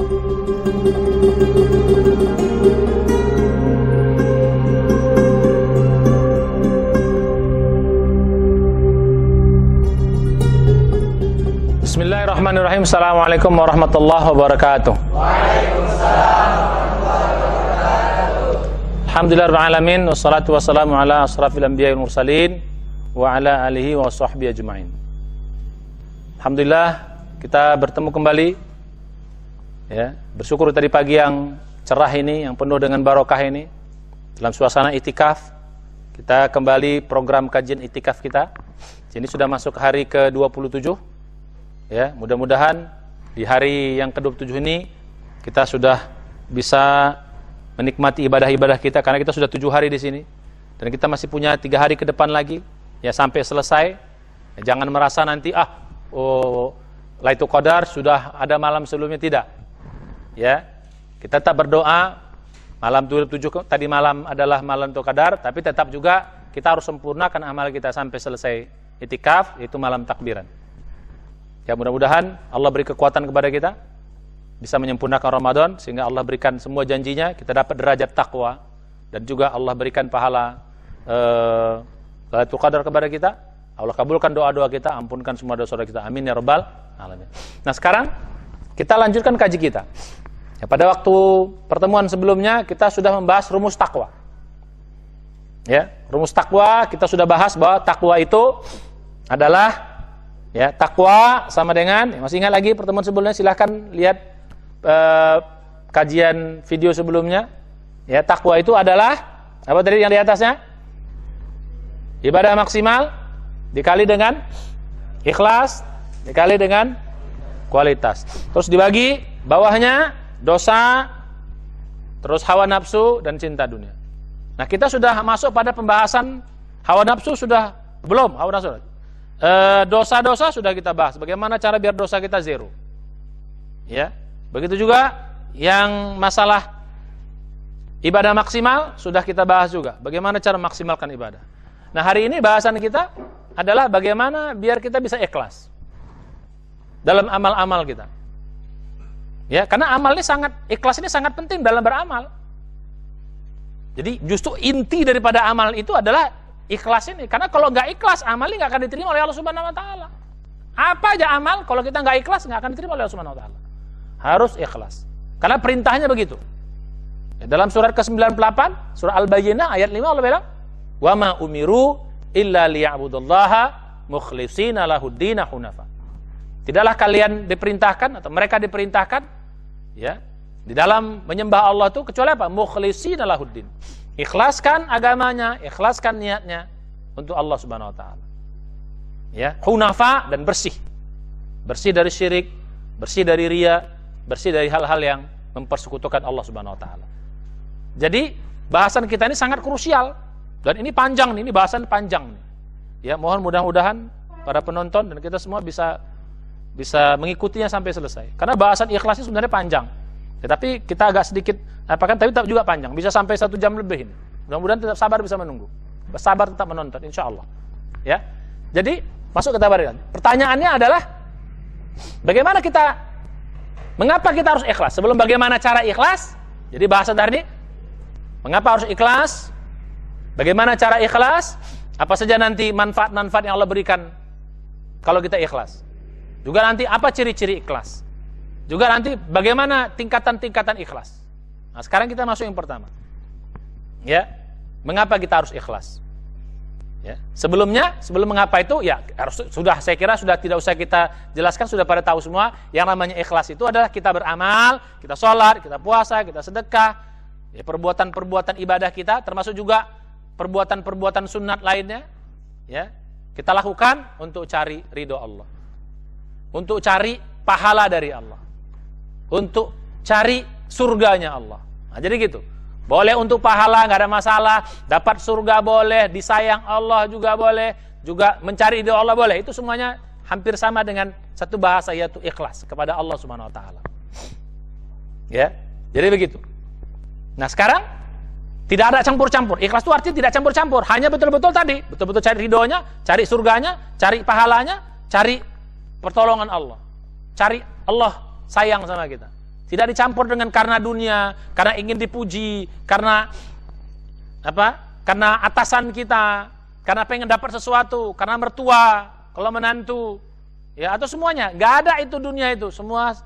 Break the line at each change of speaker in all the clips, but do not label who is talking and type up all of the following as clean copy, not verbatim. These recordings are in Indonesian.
Bismillahirrahmanirrahim. Assalamualaikum warahmatullahi wabarakatuh.
Waalaikumsalam warahmatullahi wabarakatuh.
Alhamdulillahirabbil alamin wassalatu wassalamu ala asrafil anbiya'i wal mursalin wa ala alihi wa sahbihi ajmain. Alhamdulillah kita bertemu kembali ya, bersyukur tadi pagi yang cerah ini, yang penuh dengan barokah ini dalam suasana itikaf. Kita kembali program kajian itikaf kita. Ini sudah masuk hari ke-27. Ya, mudah-mudahan di hari yang ke-27 ini kita sudah bisa menikmati ibadah-ibadah kita, karena kita sudah 7 hari di sini dan kita masih punya 3 hari ke depan lagi ya sampai selesai. Ya, jangan merasa nanti Lailatul Qadar sudah ada malam sebelumnya, tidak. Ya, kita tetap berdoa. Malam 27 tadi malam adalah malam Lailatul Qadar, tapi tetap juga kita harus sempurnakan amal kita sampai selesai itikaf, yaitu malam takbiran. Ya, mudah-mudahan Allah beri kekuatan kepada kita bisa menyempurnakan Ramadan, sehingga Allah berikan semua janjinya, kita dapat derajat takwa, dan juga Allah berikan pahala Lailatul Qadar kepada kita. Allah kabulkan doa-doa kita, ampunkan semua dosa kita. Amin ya rabbal alamin. Nah, sekarang kita lanjutkan kaji kita. Ya, pada waktu pertemuan sebelumnya kita sudah membahas rumus takwa. Ya, rumus takwa kita sudah bahas bahwa takwa itu adalah ya, takwa sama dengan, masih ingat lagi pertemuan sebelumnya, silahkan lihat kajian video sebelumnya. Ya, takwa itu adalah apa tadi yang di atasnya? Ibadah maksimal dikali dengan ikhlas dikali dengan kualitas. Terus dibagi bawahnya dosa, terus hawa nafsu dan cinta dunia. Nah, kita sudah masuk pada pembahasan hawa nafsu, sudah belum? Hawa nafsu. Dosa-dosa sudah kita bahas, bagaimana cara biar dosa kita zero. Ya, begitu juga yang masalah ibadah maksimal sudah kita bahas juga, bagaimana cara maksimalkan ibadah. Nah, hari ini bahasan kita adalah bagaimana biar kita bisa ikhlas dalam amal-amal kita. Ya, karena amal ini ikhlas ini sangat penting dalam beramal. Jadi justru inti daripada amal itu adalah ikhlas ini, karena kalau nggak ikhlas, amal ini nggak akan diterima oleh Allah Subhanahu Wa Taala. Apa aja amal, kalau kita nggak ikhlas nggak akan diterima oleh Allah Subhanahu Wa Taala. Harus ikhlas, karena perintahnya begitu. Ya, dalam surat ke-98, surah Al-Bayyinah ayat 5 Allah bilang, "Wa ma umiru illa liya'budullaha mukhlishina lahuddin hunafa." Tidaklah kalian diperintahkan atau mereka diperintahkan ya di dalam menyembah Allah itu kecuali apa? Mukhlishina lahuddin. Ikhlaskan agamanya, ikhlaskan niatnya untuk Allah Subhanahu Wa Taala. Ya, hunafa dan bersih, bersih dari syirik, bersih dari riya, bersih dari hal-hal yang mempersekutukan Allah Subhanahu Wa Taala. Jadi bahasan kita ini sangat krusial dan ini panjang nih, ini bahasan panjang nih. Ya, mohon mudah-mudahan para penonton dan kita semua bisa mengikutinya sampai selesai. Karena bahasan ikhlas ini sebenarnya panjang. Tetapi kita agak sedikit tapi tetap juga panjang, bisa sampai 1 jam lebih ini. Mudah-mudahan tetap sabar bisa menunggu, sabar tetap menonton, insya Allah. Ya, jadi masuk ke tabaran. Pertanyaannya adalah mengapa kita harus ikhlas? Sebelum bagaimana cara ikhlas, jadi bahasan tadi, mengapa harus ikhlas? Bagaimana cara ikhlas? Apa saja nanti manfaat-manfaat yang Allah berikan kalau kita ikhlas? Juga nanti apa ciri-ciri ikhlas? Juga nanti bagaimana tingkatan-tingkatan ikhlas? Nah, sekarang kita masuk yang pertama. Ya, mengapa kita harus ikhlas? Ya, sebelum mengapa itu ya saya kira sudah tidak usah kita jelaskan, sudah pada tahu semua. Yang namanya ikhlas itu adalah kita beramal, kita sholat, kita puasa, kita sedekah, ya, perbuatan-perbuatan ibadah kita, termasuk juga perbuatan-perbuatan sunat lainnya, ya, kita lakukan untuk cari ridho Allah, untuk cari pahala dari Allah, untuk cari surganya Allah. Nah, jadi gitu. Boleh untuk pahala, nggak ada masalah. Dapat surga boleh, disayang Allah juga boleh, juga mencari ridho Allah boleh. Itu semuanya hampir sama dengan satu bahasa, yaitu ikhlas kepada Allah Subhanahu Wa Taala. Ya, jadi begitu. Nah, sekarang tidak ada campur-campur. Ikhlas itu artinya tidak campur-campur. Hanya betul-betul tadi, betul-betul cari ridhonya, cari surganya, cari pahalanya, cari pertolongan Allah, cari Allah sayang sama kita. Tidak dicampur dengan karena dunia, karena ingin dipuji, karena apa? Karena atasan kita, karena pengen dapat sesuatu, karena mertua, kalau menantu, ya atau semuanya. Nggak ada itu dunia itu, semua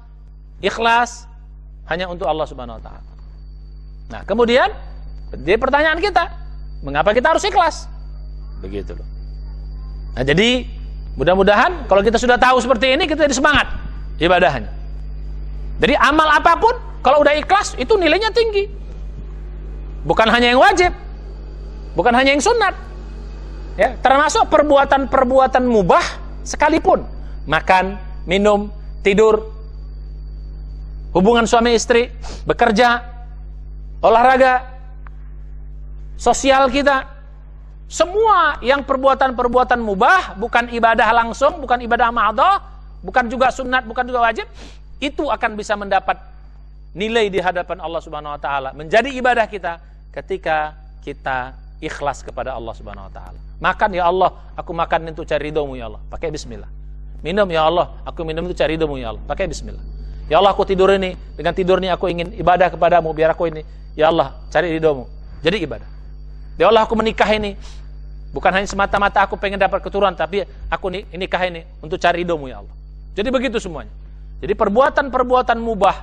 ikhlas hanya untuk Allah Subhanahu wa taala. Nah, kemudian jadi pertanyaan kita, mengapa kita harus ikhlas? Begitu loh. Nah, jadi mudah-mudahan kalau kita sudah tahu seperti ini, kita jadi semangat ibadahnya. Jadi amal apapun kalau udah ikhlas itu nilainya tinggi. Bukan hanya yang wajib, bukan hanya yang sunat. Ya, termasuk perbuatan-perbuatan mubah sekalipun. Makan, minum, tidur, hubungan suami istri, bekerja, olahraga, sosial kita. Semua yang perbuatan-perbuatan mubah, bukan ibadah langsung, bukan ibadah ma'adhah, bukan juga sunat, bukan juga wajib, itu akan bisa mendapat nilai di hadapan Allah Subhanahu wa taala, menjadi ibadah kita ketika kita ikhlas kepada Allah Subhanahu wa taala. Makan, ya Allah, aku makan untuk cari ridho-Mu ya Allah, pakai bismillah. Minum, ya Allah, aku minum untuk cari ridho-Mu ya Allah, pakai bismillah. Ya Allah, aku tidur ini, dengan tidur ini aku ingin ibadah kepadamu, biar aku ini, ya Allah, cari ridho-Mu, jadi ibadah. Ya Allah, aku menikah ini bukan hanya semata-mata aku pengen dapat keturunan, tapi aku nikah ini untuk cari ridho-Mu ya Allah. Jadi begitu semuanya. Jadi perbuatan-perbuatan mubah,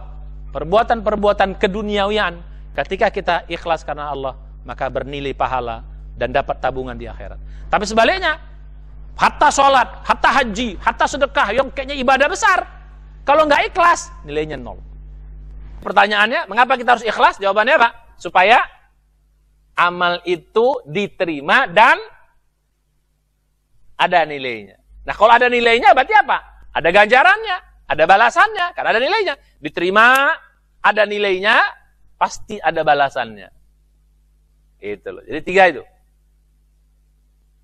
perbuatan-perbuatan keduniawian, ketika kita ikhlas karena Allah, maka bernilai pahala dan dapat tabungan di akhirat. Tapi sebaliknya, hatta sholat, hatta haji, hatta sedekah, yang kayaknya ibadah besar, kalau nggak ikhlas, nilainya 0. Pertanyaannya, mengapa kita harus ikhlas? Jawabannya apa? Supaya amal itu diterima dan ada nilainya. Nah, kalau ada nilainya berarti apa? Ada ganjarannya. Ada balasannya, karena ada nilainya. Diterima, ada nilainya, pasti ada balasannya. Itu loh. Jadi 3 itu.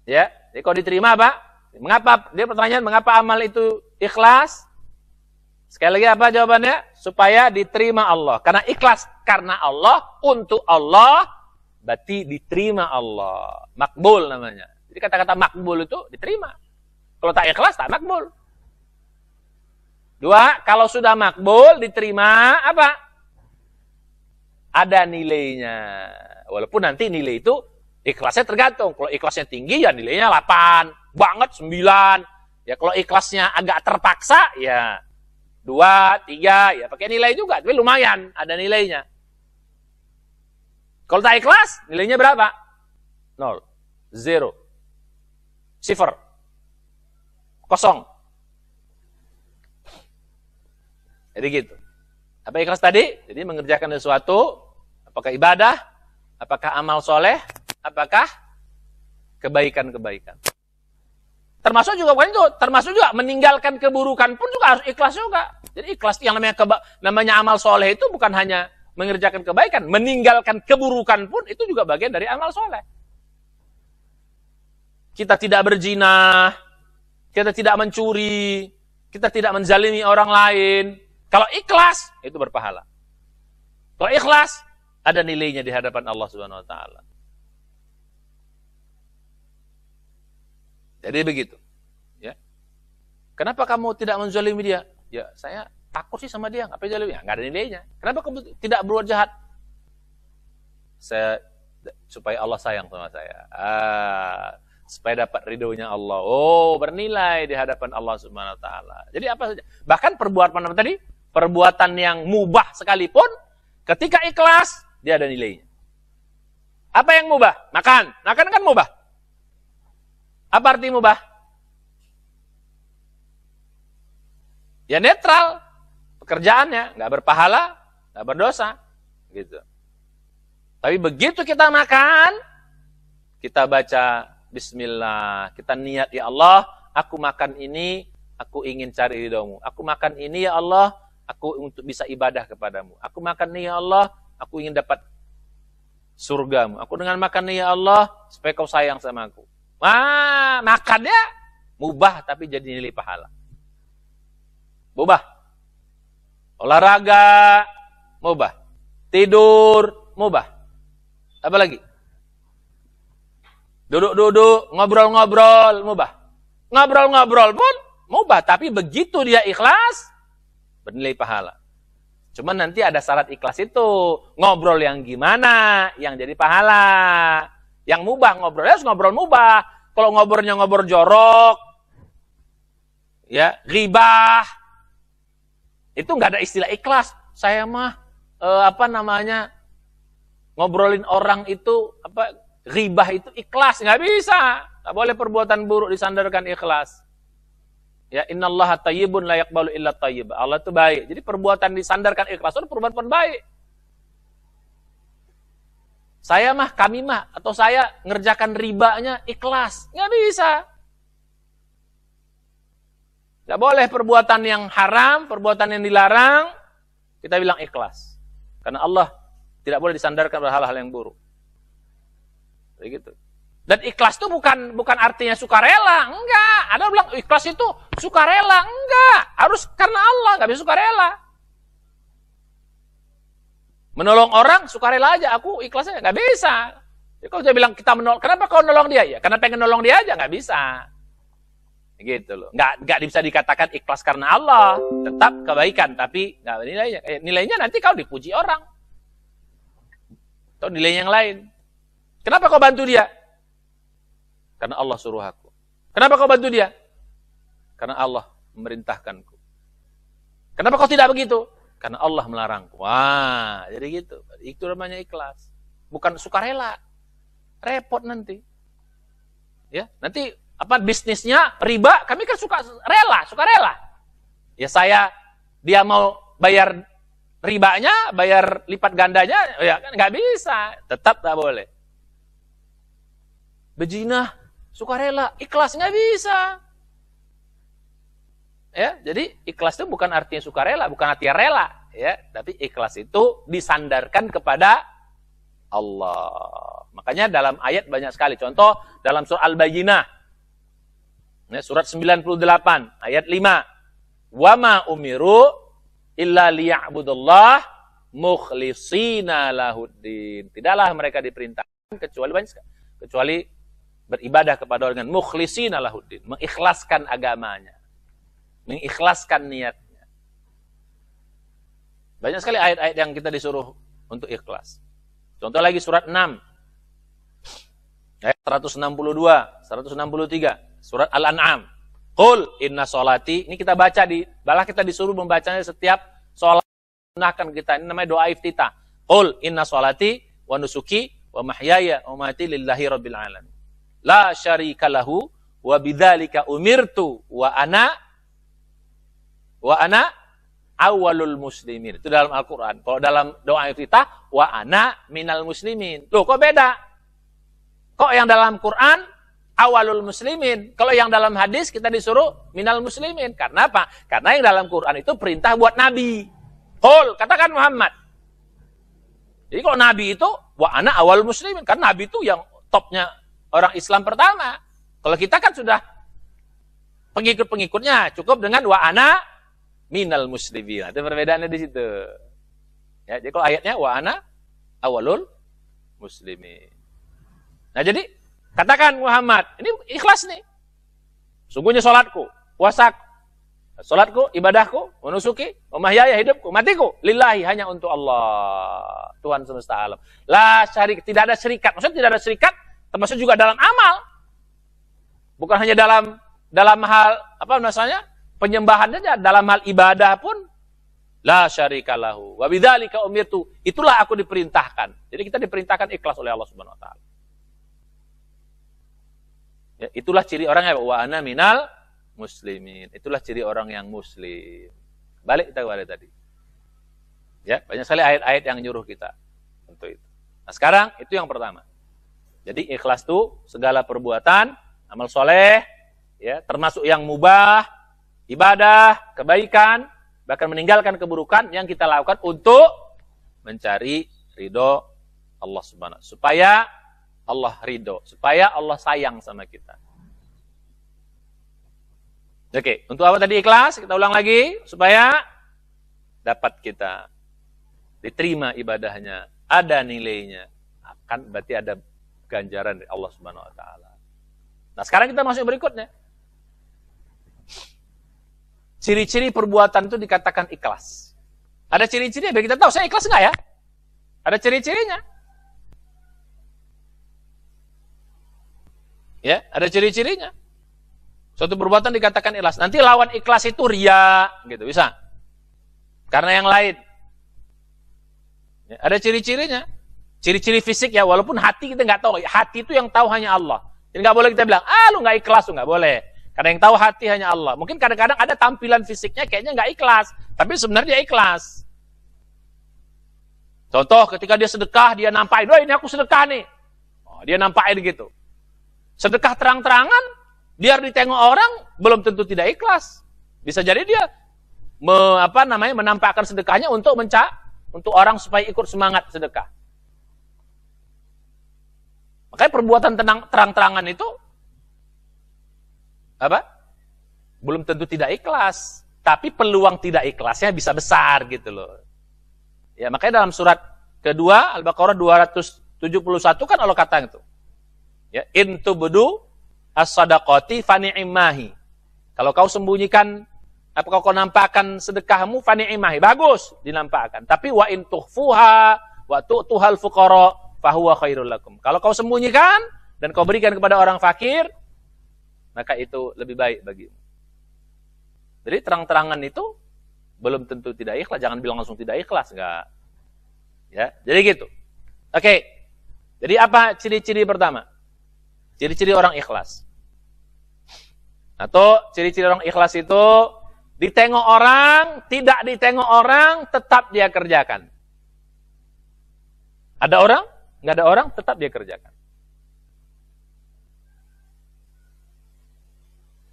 Ya, jadi kalau diterima apa? Mengapa? Dia pertanyaan, mengapa amal itu ikhlas? Sekali lagi apa jawabannya? Supaya diterima Allah. Karena ikhlas karena Allah, untuk Allah, berarti diterima Allah. Makbul namanya. Jadi kata-kata makbul itu diterima. Kalau tak ikhlas, tak makbul. 2, kalau sudah makbul, diterima, apa? Ada nilainya. Walaupun nanti nilai itu, ikhlasnya tergantung. Kalau ikhlasnya tinggi, ya nilainya 8. Banget, 9. Ya kalau ikhlasnya agak terpaksa, ya 2, 3. Ya pakai nilai juga. Tapi lumayan, ada nilainya. Kalau tak ikhlas, nilainya berapa? 0. 0. 0. 0. Jadi gitu. Apa ikhlas tadi? Jadi mengerjakan sesuatu, apakah ibadah, apakah amal soleh, apakah kebaikan-kebaikan. Termasuk juga bukan itu, termasuk juga meninggalkan keburukan pun juga harus ikhlas juga. Jadi ikhlas yang namanya amal soleh itu bukan hanya mengerjakan kebaikan, meninggalkan keburukan pun itu juga bagian dari amal soleh. Kita tidak berzina, kita tidak mencuri, kita tidak menzalimi orang lain. Kalau ikhlas, itu berpahala. Kalau ikhlas, ada nilainya di hadapan Allah Subhanahu wa taala. Jadi begitu. Ya. Kenapa kamu tidak menzalimi dia? Ya, saya takut sih sama dia, ngapain zalimi? Ya, enggak ada nilainya. Kenapa kamu tidak berbuat jahat? Supaya Allah sayang sama saya. Supaya dapat ridhonya Allah. Oh, bernilai di hadapan Allah Subhanahu wa taala. Jadi apa saja? Bahkan perbuatan apa tadi? Perbuatan yang mubah sekalipun, ketika ikhlas, dia ada nilainya. Apa yang mubah? Makan. Makan kan mubah. Apa arti mubah? Ya netral. Pekerjaannya, nggak berpahala, nggak berdosa. Gitu. Tapi begitu kita makan, kita baca Bismillah, kita niat, ya Allah, aku makan ini, aku ingin cari ridhomu. Aku makan ini, ya Allah, aku untuk bisa ibadah kepadamu. Aku makan ini, ya Allah, aku ingin dapat surgamu. Aku dengan makan ini, ya Allah, supaya kau sayang sama aku. Wah, makannya mubah, tapi jadi nilai pahala. Mubah. Olahraga, mubah. Tidur, mubah. Apa lagi? Duduk-duduk, ngobrol-ngobrol, mubah. Ngobrol-ngobrol pun mubah, tapi begitu dia ikhlas, bernilai pahala. Cuman nanti ada syarat ikhlas itu. Ngobrol yang gimana? Yang jadi pahala. Yang mubah, ngobrolnya harus ngobrol mubah. Kalau ngobrolnya ngobrol jorok, ya, ghibah, itu nggak ada istilah ikhlas. Saya mah, ngobrolin orang itu, ghibah itu ikhlas. Nggak bisa. Nggak boleh perbuatan buruk disandarkan ikhlas. Ya, innallaha thayyibun la yaqbalu illa thayyib. Allah itu baik. Jadi perbuatan disandarkan ikhlas itu perbuatan baik. Saya mah, kami mah, atau saya ngerjakan ribanya ikhlas. Nggak bisa. Nggak boleh perbuatan yang haram, perbuatan yang dilarang, kita bilang ikhlas. Karena Allah tidak boleh disandarkan pada hal-hal yang buruk. Begitu. Dan ikhlas itu bukan artinya sukarela, enggak. Ada bilang ikhlas itu sukarela, enggak. Harus karena Allah, nggak bisa sukarela. Menolong orang sukarela aja, aku ikhlasnya nggak bisa. Ya, kalau saya bilang kita menolong, kenapa kau nolong dia? Ya, karena pengen nolong dia aja, nggak bisa. Gitu loh. Nggak bisa dikatakan ikhlas karena Allah. Tetap kebaikan, tapi nggak nilainya. Nilainya nanti kau dipuji orang. Atau nilai yang lain. Kenapa kau bantu dia? Karena Allah suruh aku. Kenapa kau bantu dia? Karena Allah memerintahkanku. Kenapa kau tidak begitu? Karena Allah melarangku. Wah, jadi gitu. Itu namanya ikhlas. Bukan sukarela. Repot nanti. Ya, nanti bisnisnya riba, kami kan sukarela. Ya dia mau bayar ribanya, bayar lipat gandanya, ya kan nggak bisa. Tetap nggak boleh. Bejinah, sukarela, ikhlas nggak bisa. Ya, jadi ikhlas itu bukan artinya sukarela, bukan artinya rela, ya, tapi ikhlas itu disandarkan kepada Allah. Makanya dalam ayat banyak sekali. Contoh dalam surah Al-Bayyinah, ya, surat 98 ayat 5. Wa ma umiru illa liya'budullah mukhlishina lahuddin. Tidaklah mereka diperintahkan kecuali beribadah kepada Allah dengan mukhlishina lahuddin, mengikhlaskan agamanya. Mengikhlaskan niatnya. Banyak sekali ayat-ayat yang kita disuruh untuk ikhlas. Contoh lagi surat 6. Ayat 162, 163. Surat Al-An'am. Qul inna sholati. Ini kita baca malah kita disuruh membacanya setiap sholat. Sunahkan kita. Ini namanya doa iftitah. Qul inna sholati wa nusuki wa mahyaya wa mamati lillahi rabbil alamin. La syarika lahu wa bidzalika umirtu wa ana awalul muslimin. Itu dalam Al-Quran. Kalau dalam doa iftitah, wa ana minal muslimin. Loh, kok beda? Kok yang dalam Quran, awalul muslimin. Kalau yang dalam hadis, kita disuruh minal muslimin. Karena apa? Karena yang dalam Quran itu perintah buat Nabi. Qul, katakan Muhammad. Jadi kalau Nabi itu, wa ana awalul muslimin. Karena Nabi itu yang topnya orang Islam pertama. Kalau kita kan sudah pengikut-pengikutnya. Cukup dengan wa ana minal muslimin. Itu perbedaannya di situ. Ya, jadi kalau ayatnya wa ana awalul muslimin. Nah, jadi katakan Muhammad, ini ikhlas nih. Sungguhnya salatku, puasaku, salatku, ibadahku, menusuki, memahyaya hidupku, matiku, lillahi hanya untuk Allah, Tuhan semesta alam. La syarik, tidak ada syirikat. Maksudnya tidak ada syirikat, termasuk juga dalam amal. Bukan hanya dalam hal penyembahan saja, dalam hal ibadah pun la syarika lahu wa bidzalika umirtu. Itulah aku diperintahkan. Jadi kita diperintahkan ikhlas oleh Allah Subhanahu wa taala. Ya, itulah ciri orang yang wa ana minal muslimin. Itulah ciri orang yang muslim. Balik kita kepada tadi. Ya, banyak sekali ayat-ayat yang nyuruh kita untuk itu. Nah, sekarang itu yang pertama. Jadi ikhlas itu segala perbuatan, amal soleh, ya, termasuk yang mubah, ibadah, kebaikan, bahkan meninggalkan keburukan yang kita lakukan untuk mencari ridho Allah Subhanahu. Supaya Allah ridho, supaya Allah sayang sama kita. Oke, untuk apa tadi ikhlas? Kita ulang lagi, supaya dapat kita diterima ibadahnya, ada nilainya, akan berarti ada ganjaran dari Allah Subhanahu wa taala. Nah, sekarang kita masuk berikutnya. Ciri-ciri perbuatan itu dikatakan ikhlas. Ada ciri-cirinya biar kita tahu saya ikhlas enggak ya? Ada ciri-cirinya. Ya, ada ciri-cirinya. Suatu perbuatan dikatakan ikhlas. Nanti lawan ikhlas itu riya, gitu bisa. Karena yang lain. Ya, ada ciri-cirinya. Ciri-ciri fisik ya, walaupun hati kita nggak tahu. Hati itu yang tahu hanya Allah. Jadi nggak boleh kita bilang, lu nggak ikhlas, lu nggak boleh. Karena yang tahu hati hanya Allah. Mungkin kadang-kadang ada tampilan fisiknya kayaknya nggak ikhlas, tapi sebenarnya dia ikhlas. Contoh, ketika dia sedekah, dia nampain, ini aku sedekah nih. Dia nampain gitu. Sedekah terang-terangan, biar ditengok orang, belum tentu tidak ikhlas. Bisa jadi dia menampakkan sedekahnya untuk untuk orang supaya ikut semangat sedekah. Makanya perbuatan terang-terangan itu belum tentu tidak ikhlas, tapi peluang tidak ikhlasnya bisa besar gitu loh. Ya, makanya dalam surat kedua Al-Baqarah 271 kan Allah kata itu. Ya, in tubdu as-sadaqati fani'imahi. Kalau kau sembunyikan kau nampakkan sedekahmu fani'imahi, bagus dinampakkan. Tapi wa in tukhfuha wa tu'tuhal fuqara fahuwa khairul lakum. Kalau kau sembunyikan dan kau berikan kepada orang fakir, maka itu lebih baik bagimu. Jadi terang-terangan itu belum tentu tidak ikhlas, jangan bilang langsung tidak ikhlas, enggak. Ya, jadi gitu. Oke. Jadi apa ciri-ciri pertama? Ciri-ciri orang ikhlas. Atau ciri-ciri orang ikhlas itu ditengok orang, tidak ditengok orang, tetap dia kerjakan. Ada orang, nggak ada orang, tetap dia kerjakan.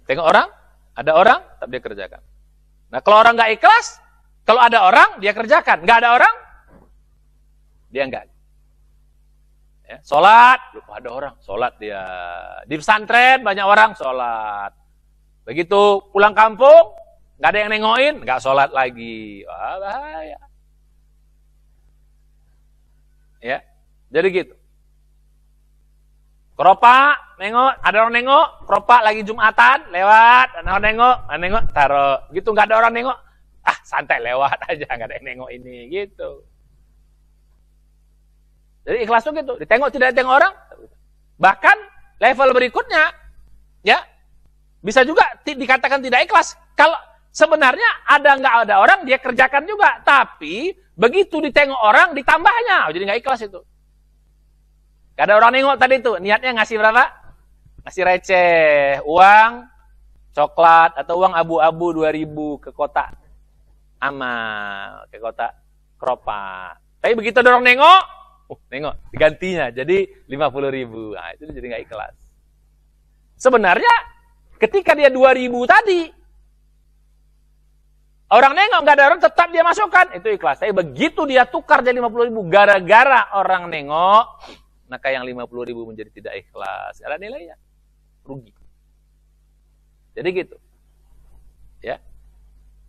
Tengok orang, ada orang, tetap dia kerjakan. Nah, kalau orang nggak ikhlas, kalau ada orang, dia kerjakan. Nggak ada orang, dia nggak. Ya, sholat, lupa ada orang, sholat dia. Di pesantren, banyak orang, sholat. Begitu pulang kampung, nggak ada yang nengokin, nggak sholat lagi. Wah, bahaya. Ya, jadi gitu. Keropak, nengok, ada orang nengok, keropak lagi Jumatan, lewat, ada orang nengok, taruh. Gitu, nggak ada orang nengok, santai lewat aja, nggak ada yang nengok ini, gitu. Jadi ikhlas tuh gitu, ditengok tidak ditengok orang. Bahkan level berikutnya, ya, bisa juga dikatakan tidak ikhlas. Kalau sebenarnya ada nggak ada orang, dia kerjakan juga. Tapi begitu ditengok orang, ditambahnya, jadi nggak ikhlas itu. Gak ada orang nengok tadi tuh, niatnya ngasih berapa? Ngasih receh, uang, coklat, atau uang abu-abu 2.000 ke kotak amal, ke kotak keropak. Tapi begitu ada orang nengok, nengok, digantinya, jadi 50.000. Nah, itu jadi nggak ikhlas. Sebenarnya, ketika dia 2.000 tadi, orang nengok, nggak ada orang, tetap dia masukkan, itu ikhlas. Tapi begitu dia tukar jadi 50.000, gara-gara orang nengok, maka yang 50.000 menjadi tidak ikhlas. Ada nilainya. Rugi. Jadi gitu. Ya.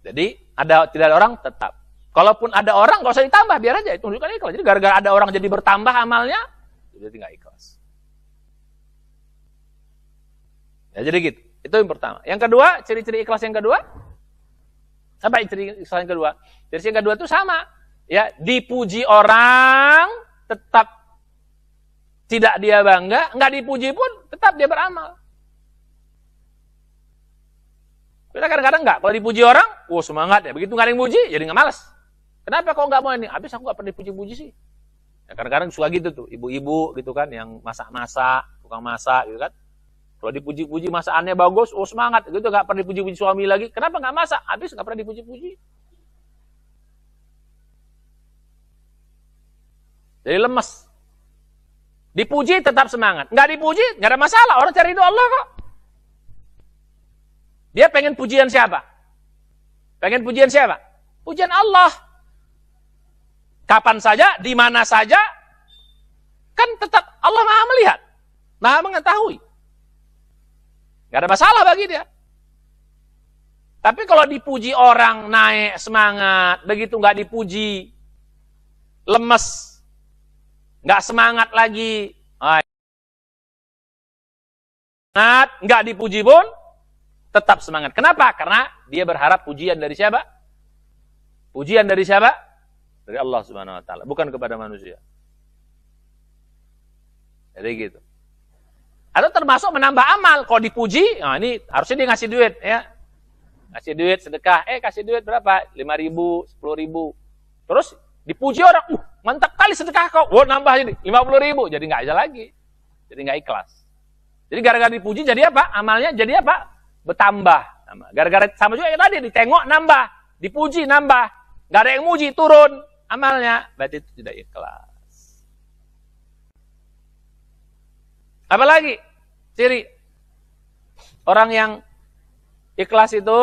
Jadi tidak ada orang tetap. Kalaupun ada orang nggak usah ditambah, biar aja itu tunjukkan ikhlas. Jadi gara-gara ada orang jadi bertambah amalnya, jadi nggak ikhlas. Ya, jadi gitu. Itu yang pertama. Yang kedua, ciri-ciri ikhlas yang kedua. Apa ciri ikhlas yang kedua? Ciri yang kedua itu sama. Ya, dipuji orang tetap tidak dia bangga, nggak dipuji pun tetap dia beramal. Kita kadang-kadang nggak, kalau dipuji orang, semangat ya. Begitu nggak ada yang puji, jadi nggak malas. Kenapa kok nggak mau ini? Habis aku nggak pernah dipuji-puji sih. Ya, kadang-kadang suka gitu tuh, ibu-ibu gitu kan, yang masak-masak, tukang masak gitu kan. Kalau dipuji-puji masakannya bagus, semangat. Gitu nggak pernah dipuji-puji suami lagi. Kenapa nggak masak? Habis nggak pernah dipuji-puji. Jadi lemes. Dipuji tetap semangat. Nggak dipuji, nggak ada masalah. Orang cari ridho Allah kok. Dia pengen pujian siapa? Pengen pujian siapa? Pujian Allah. Kapan saja, di mana saja, kan tetap Allah Maha melihat, Maha mengetahui. Nggak ada masalah bagi dia. Tapi kalau dipuji orang naik semangat, begitu nggak dipuji, lemes. Nggak semangat lagi, nggak dipuji pun tetap semangat. Kenapa? Karena dia berharap pujian dari siapa? Pujian dari siapa? Dari Allah Subhanahu wa taala, bukan kepada manusia. Jadi gitu. Atau termasuk menambah amal. Kalau dipuji, nah ini harusnya dia ngasih duit ya. Ngasih duit sedekah. Kasih duit berapa? 5.000, 10.000. Terus dipuji orang, mantap kali sedekah kau. Nambah jadi 50.000. Jadi nggak bisa lagi. Jadi nggak ikhlas. Jadi gara-gara dipuji jadi apa? Amalnya jadi apa? Bertambah. Gara-gara sama juga ya tadi, ditengok nambah, dipuji nambah. Nggak ada yang muji, turun amalnya. Berarti itu tidak ikhlas. Apalagi ciri orang yang ikhlas itu,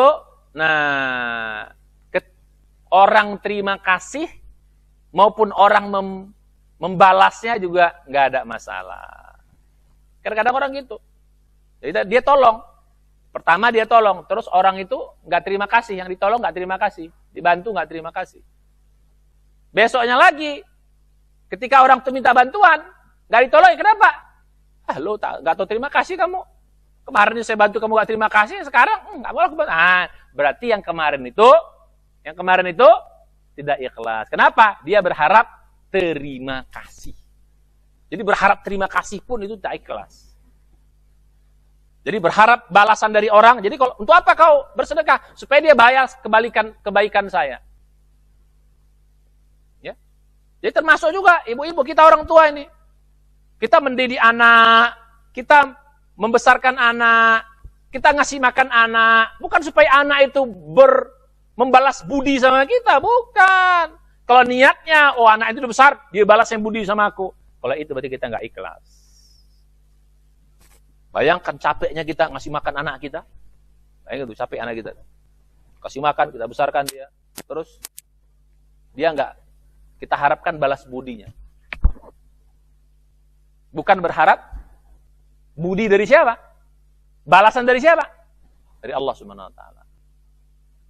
orang terima kasih maupun orang membalasnya juga nggak ada masalah. Kadang-kadang orang gitu, jadi dia tolong, pertama dia tolong, terus orang itu nggak terima kasih, yang ditolong nggak terima kasih, dibantu nggak terima kasih. Besoknya lagi, ketika orang itu minta bantuan, nggak ditolong, kenapa? Lo nggak tahu terima kasih kamu. Kemarin saya bantu kamu nggak terima kasih, sekarang nggak boleh. Berarti yang kemarin itu tidak ikhlas. Kenapa? Dia berharap terima kasih. Jadi berharap terima kasih pun itu tidak ikhlas. Jadi berharap balasan dari orang. Jadi kalau untuk apa kau bersedekah? Supaya dia bayar kebaikan saya. Ya. Jadi termasuk juga ibu-ibu kita orang tua ini. Kita mendidik anak, kita membesarkan anak, kita ngasih makan anak, bukan supaya anak itu membalas budi sama kita, bukan. Kalau niatnya, anak itu udah besar, dia balas yang budi sama aku. Kalau itu berarti kita nggak ikhlas. Bayangkan capeknya kita ngasih makan anak kita. Bayangkan tuh capek anak kita. Kasih makan, kita besarkan dia. Terus dia nggak, kita harapkan balas budinya. Bukan berharap budi dari siapa? Balasan dari siapa? Dari Allah Subhanahu wa taala.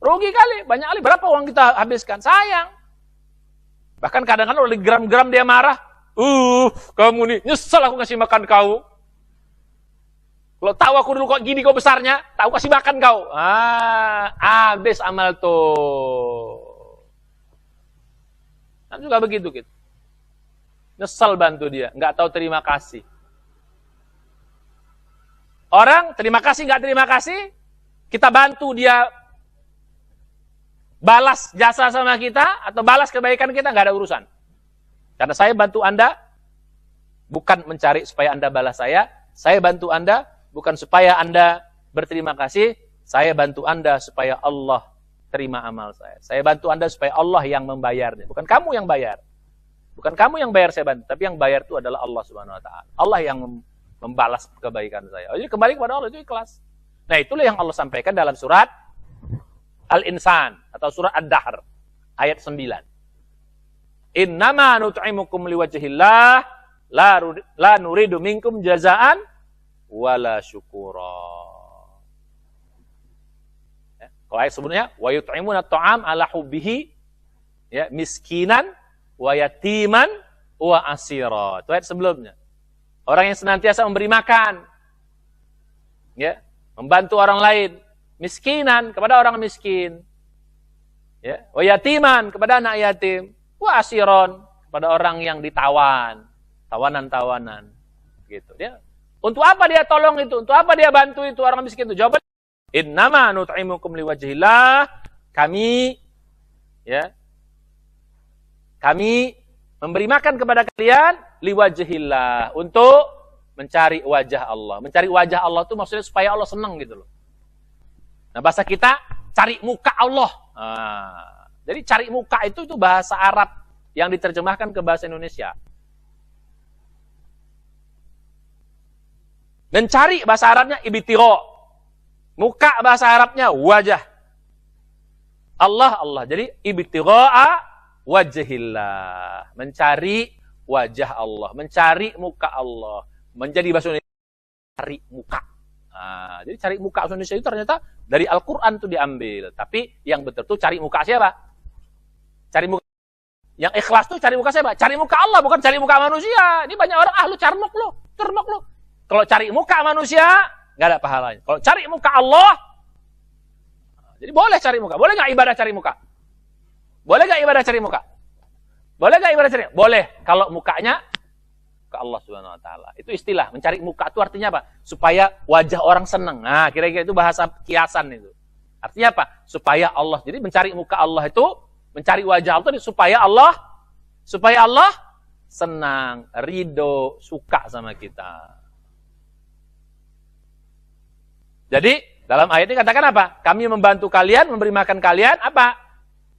Rugi kali, banyak kali. Berapa uang kita habiskan? Sayang. Bahkan kadang-kadang oleh gram-gram dia marah. Kamu nih, nyesel aku ngasih makan kau. Kalau tahu aku dulu kok gini kau besarnya, tahu kasih makan kau. Habis amal tuh. Kan juga begitu gitu. Nyesel bantu dia, nggak tahu terima kasih. Orang terima kasih, nggak terima kasih, kita bantu dia balas jasa sama kita, atau balas kebaikan kita, nggak ada urusan. Karena saya bantu Anda, bukan mencari supaya Anda balas saya bantu Anda, bukan supaya Anda berterima kasih, saya bantu Anda supaya Allah terima amal saya. Saya bantu Anda supaya Allah yang membayarnya, bukan kamu yang bayar. Bukan kamu yang bayar saya bantu, tapi yang bayar itu adalah Allah Subhanahu wa taala. Allah yang membalas kebaikan saya. Jadi kembali kepada Allah, itu ikhlas. Nah, itulah yang Allah sampaikan dalam surat Al-Insan atau surat Ad-Dahr ayat 9. Innama nut'imukum liwajhillah la nuridu minkum jazaan wala syukura. Ya, kalau ayat sebelumnya wa yut'imuna at'am ala hubbihi, ya, miskinan wa yatiman wa asira. Itu ayat sebelumnya. Orang yang senantiasa memberi makan, ya, membantu orang lain, miskinan kepada orang miskin, ya, wa yatiman kepada anak yatim, wa asiron kepada orang yang ditawan, tawanan-tawanan, gitu. Dia untuk apa dia tolong itu? Untuk apa dia bantu itu orang miskin itu? Jawabannya, innama nut'imukum liwajhillah, kami, ya, kami memberi makan kepada kalian liwajhillah, untuk mencari wajah Allah. Mencari wajah Allah itu maksudnya supaya Allah senang gitu loh. Nah, bahasa kita cari muka Allah. Jadi cari muka itu bahasa Arab yang diterjemahkan ke bahasa Indonesia. Mencari bahasa Arabnya ibtigha. Muka bahasa Arabnya wajah. Allah. Jadi ibtigha wajhillah, mencari wajah Allah, mencari muka Allah. Menjadi bahasa Indonesia cari muka. Jadi cari muka bahasa Indonesia itu ternyata dari Al-Quran itu diambil. Tapi yang betul tuh cari muka siapa? Cari muka. Yang ikhlas tuh cari muka siapa? Cari muka Allah, bukan cari muka manusia. Ini banyak orang, lu carmuk lu. Kalau cari muka manusia, nggak ada pahalanya. Kalau cari muka Allah, jadi boleh cari muka. Boleh nggak ibadah cari muka? Boleh nggak ibadah cari muka? Boleh nggak ibadah cari? Boleh. Kalau mukanya ke Allah Subhanahu Wa Taala. Itu istilah mencari muka itu artinya apa? Supaya wajah orang senang. Nah, kira-kira itu bahasa kiasan itu. Artinya apa? Supaya Allah. Jadi mencari muka Allah itu, mencari wajah Allah itu supaya Allah senang, ridho, suka sama kita. Jadi dalam ayat ini katakan apa? Kami membantu kalian, memberi makan kalian apa?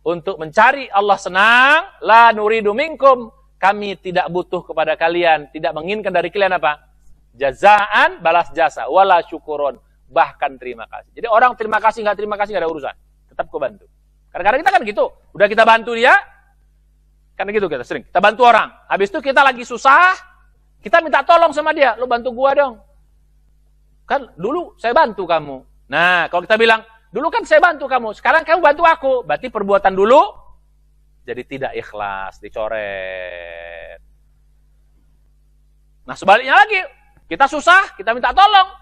Untuk mencari Allah senang. La nuridu minkum. Kami tidak butuh kepada kalian, tidak menginginkan dari kalian apa? Jazaan, balas jasa, wala syukuron, bahkan terima kasih. Jadi orang terima kasih nggak ada urusan, tetap kau bantu. Kadang-kadang kita kan gitu, udah kita bantu dia, kan gitu kita sering. Kita bantu orang, habis itu kita lagi susah, kita minta tolong sama dia, lo bantu gua dong. Kan dulu saya bantu kamu. Nah, kalau kita bilang, dulu kan saya bantu kamu, sekarang kamu bantu aku, berarti perbuatan dulu jadi tidak ikhlas, dicoret. Nah sebaliknya lagi, kita susah, kita minta tolong.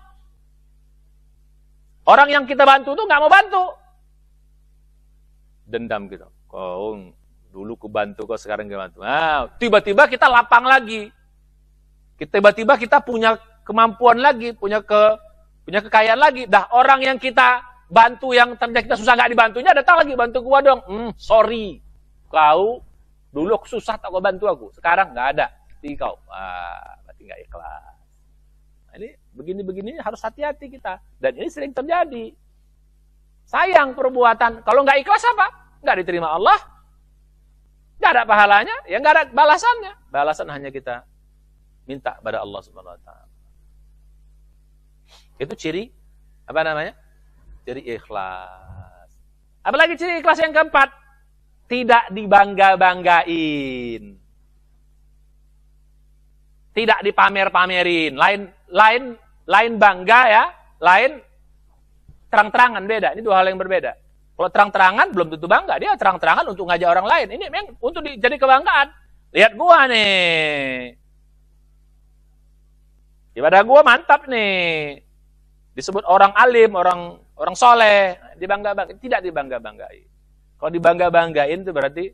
Orang yang kita bantu tuh nggak mau bantu. Dendam gitu. Kau dulu ku bantu, kau sekarang nggak bantu. Nah, tiba-tiba kita lapang lagi. Tiba-tiba kita punya kemampuan lagi, punya kekayaan lagi. Dah orang yang kita bantu yang tadinya kita susah nggak dibantunya, datang lagi bantu gua dong. Sorry. Kau dulu aku susah tak kau bantu aku, sekarang nggak ada di kau, berarti nggak ikhlas. Nah, ini begini-begini harus hati-hati kita, dan ini sering terjadi. Sayang perbuatan, kalau nggak ikhlas apa? Nggak diterima Allah, nggak ada pahalanya, ya nggak ada balasannya. Balasan hanya kita minta pada Allah Subhanahu Wa Taala. Itu ciri apa namanya? Ciri ikhlas. Apalagi ciri ikhlas yang keempat. Tidak dibangga-banggain. Tidak dipamer-pamerin. Lain bangga ya, lain terang-terangan beda. Ini dua hal yang berbeda. Kalau terang-terangan belum tentu bangga, dia terang-terangan untuk ngajak orang lain. Ini memang untuk jadi kebanggaan. Lihat gua nih. Ibadah gua mantap nih. Disebut orang alim, orang soleh, dibangga-banggain, tidak dibangga-banggain. Kalau dibangga-banggain itu berarti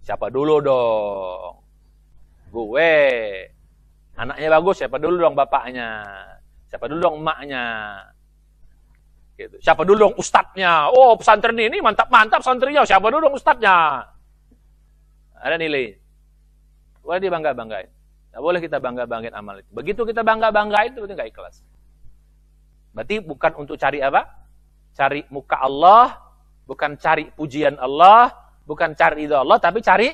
siapa dulu dong? Gue. Anaknya bagus, siapa dulu dong bapaknya? Siapa dulu dong emaknya? Gitu. Siapa dulu dong ustadznya? Oh, pesantren ini mantap-mantap santrinya. Siapa dulu dong ustadznya? Ada nilai. Boleh dibangga-banggain. Tidak boleh kita bangga-banggain amal itu. Begitu kita bangga-banggain itu berarti nggak ikhlas. Berarti bukan untuk cari apa? Cari muka Allah. Bukan cari pujian Allah, bukan cari ridho Allah, tapi cari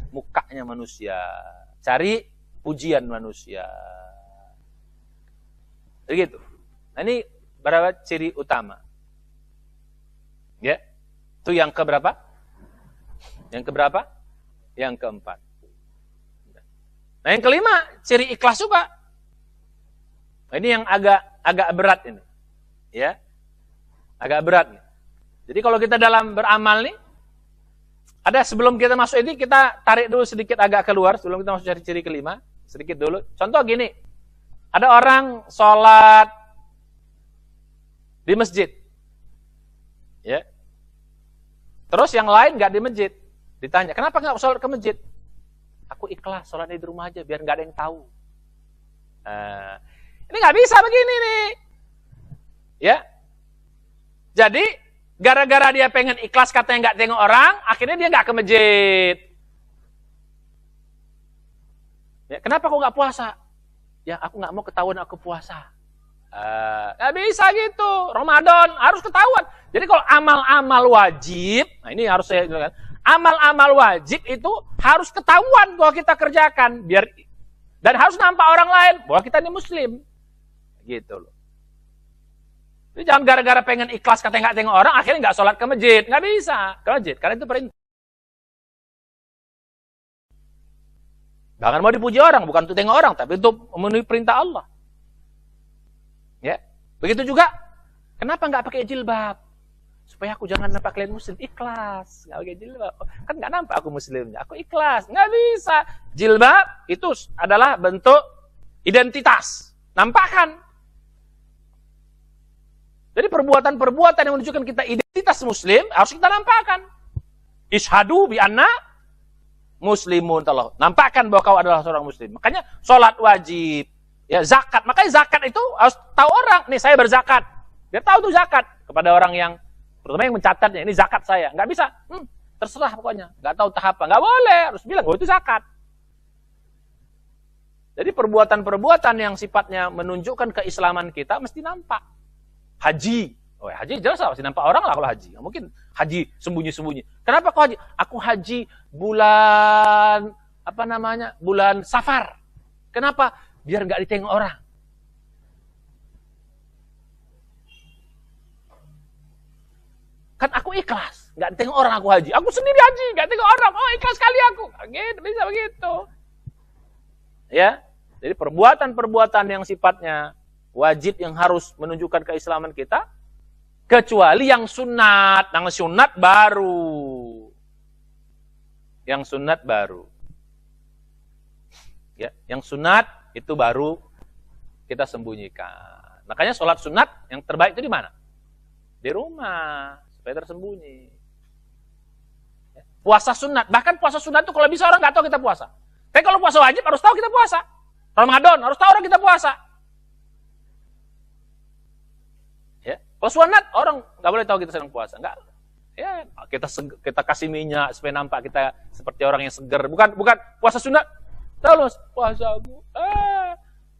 mukanya manusia. Cari pujian manusia. Begitu. Nah ini berapa ciri utama? Ya. Itu yang keberapa? Yang keberapa? Yang keempat. Nah yang kelima, ciri ikhlas juga. Nah, ini yang agak berat ini. Ya. Agak berat nih. Jadi kalau kita dalam beramal nih, ada sebelum kita masuk ini, kita tarik dulu sedikit agak keluar, sebelum kita masuk ciri-ciri kelima, sedikit dulu. Contoh gini, ada orang sholat di masjid. Ya. Terus yang lain nggak di masjid. Ditanya, kenapa nggak sholat ke masjid? Aku ikhlas, sholatnya di rumah aja, biar nggak ada yang tahu. Ini nggak bisa begini nih. Ya. Jadi, gara-gara dia pengen ikhlas katanya nggak tengok orang, akhirnya dia nggak ke masjid. Ya, kenapa kok nggak puasa? Ya aku nggak mau ketahuan aku puasa. Nggak bisa gitu. Ramadan harus ketahuan. Jadi kalau amal-amal wajib, nah ini harus saya jelaskan. Amal-amal wajib itu harus ketahuan bahwa kita kerjakan, dan harus nampak orang lain bahwa kita ini muslim. Gitu loh. Jadi jangan gara-gara pengen ikhlas katanya nggak tengok orang, akhirnya nggak sholat ke masjid. Nggak bisa ke masjid, karena itu perintah. Jangan mau dipuji orang, bukan untuk tengok orang, tapi untuk memenuhi perintah Allah. Ya, begitu juga. Kenapa nggak pakai jilbab? Supaya aku jangan nampak kalian muslim. Ikhlas, nggak pakai jilbab. Kan nggak nampak aku muslimnya, aku ikhlas. Nggak bisa. Jilbab itu adalah bentuk identitas, nampakkan. Jadi perbuatan-perbuatan yang menunjukkan kita identitas muslim harus kita nampakkan. Ishadu bi anna muslimun. Nampakkan bahwa kau adalah seorang muslim. Makanya sholat wajib, ya zakat. Makanya zakat itu harus tahu orang. Nih saya berzakat. Biar tahu tuh zakat kepada orang yang terutama yang mencatatnya. Ini zakat saya. Nggak bisa. Terserah pokoknya. Nggak tahu tahap apa. Nggak boleh. Harus bilang, oh itu zakat. Jadi perbuatan-perbuatan yang sifatnya menunjukkan keislaman kita mesti nampak. Haji. Oh, haji jelas pasti nampak orang lah kalau haji. Nggak mungkin haji sembunyi-sembunyi. Kenapa kau haji? Aku haji bulan bulan Safar. Kenapa? Biar nggak ditengok orang. Kan aku ikhlas, nggak ditengok orang aku haji. Aku sendiri haji, nggak tengok orang. Oh ikhlas sekali aku. Gitu, bisa begitu. Ya, jadi perbuatan-perbuatan yang sifatnya wajib yang harus menunjukkan keislaman kita, kecuali yang sunat. Yang sunat baru. Yang sunat baru. Ya, yang sunat itu baru kita sembunyikan. Makanya sholat sunat yang terbaik itu di mana? Di rumah, supaya tersembunyi. Ya. Puasa sunat, bahkan puasa sunat itu kalau bisa orang nggak tahu kita puasa. Tapi kalau puasa wajib harus tahu kita puasa. Ramadan harus tahu orang kita puasa. Ya, kalau sunat orang nggak boleh tahu kita sedang puasa, nggak. Ya, kita kasih minyak supaya nampak kita seperti orang yang segar. Bukan puasa sunat. Tahu loh, puasa aku.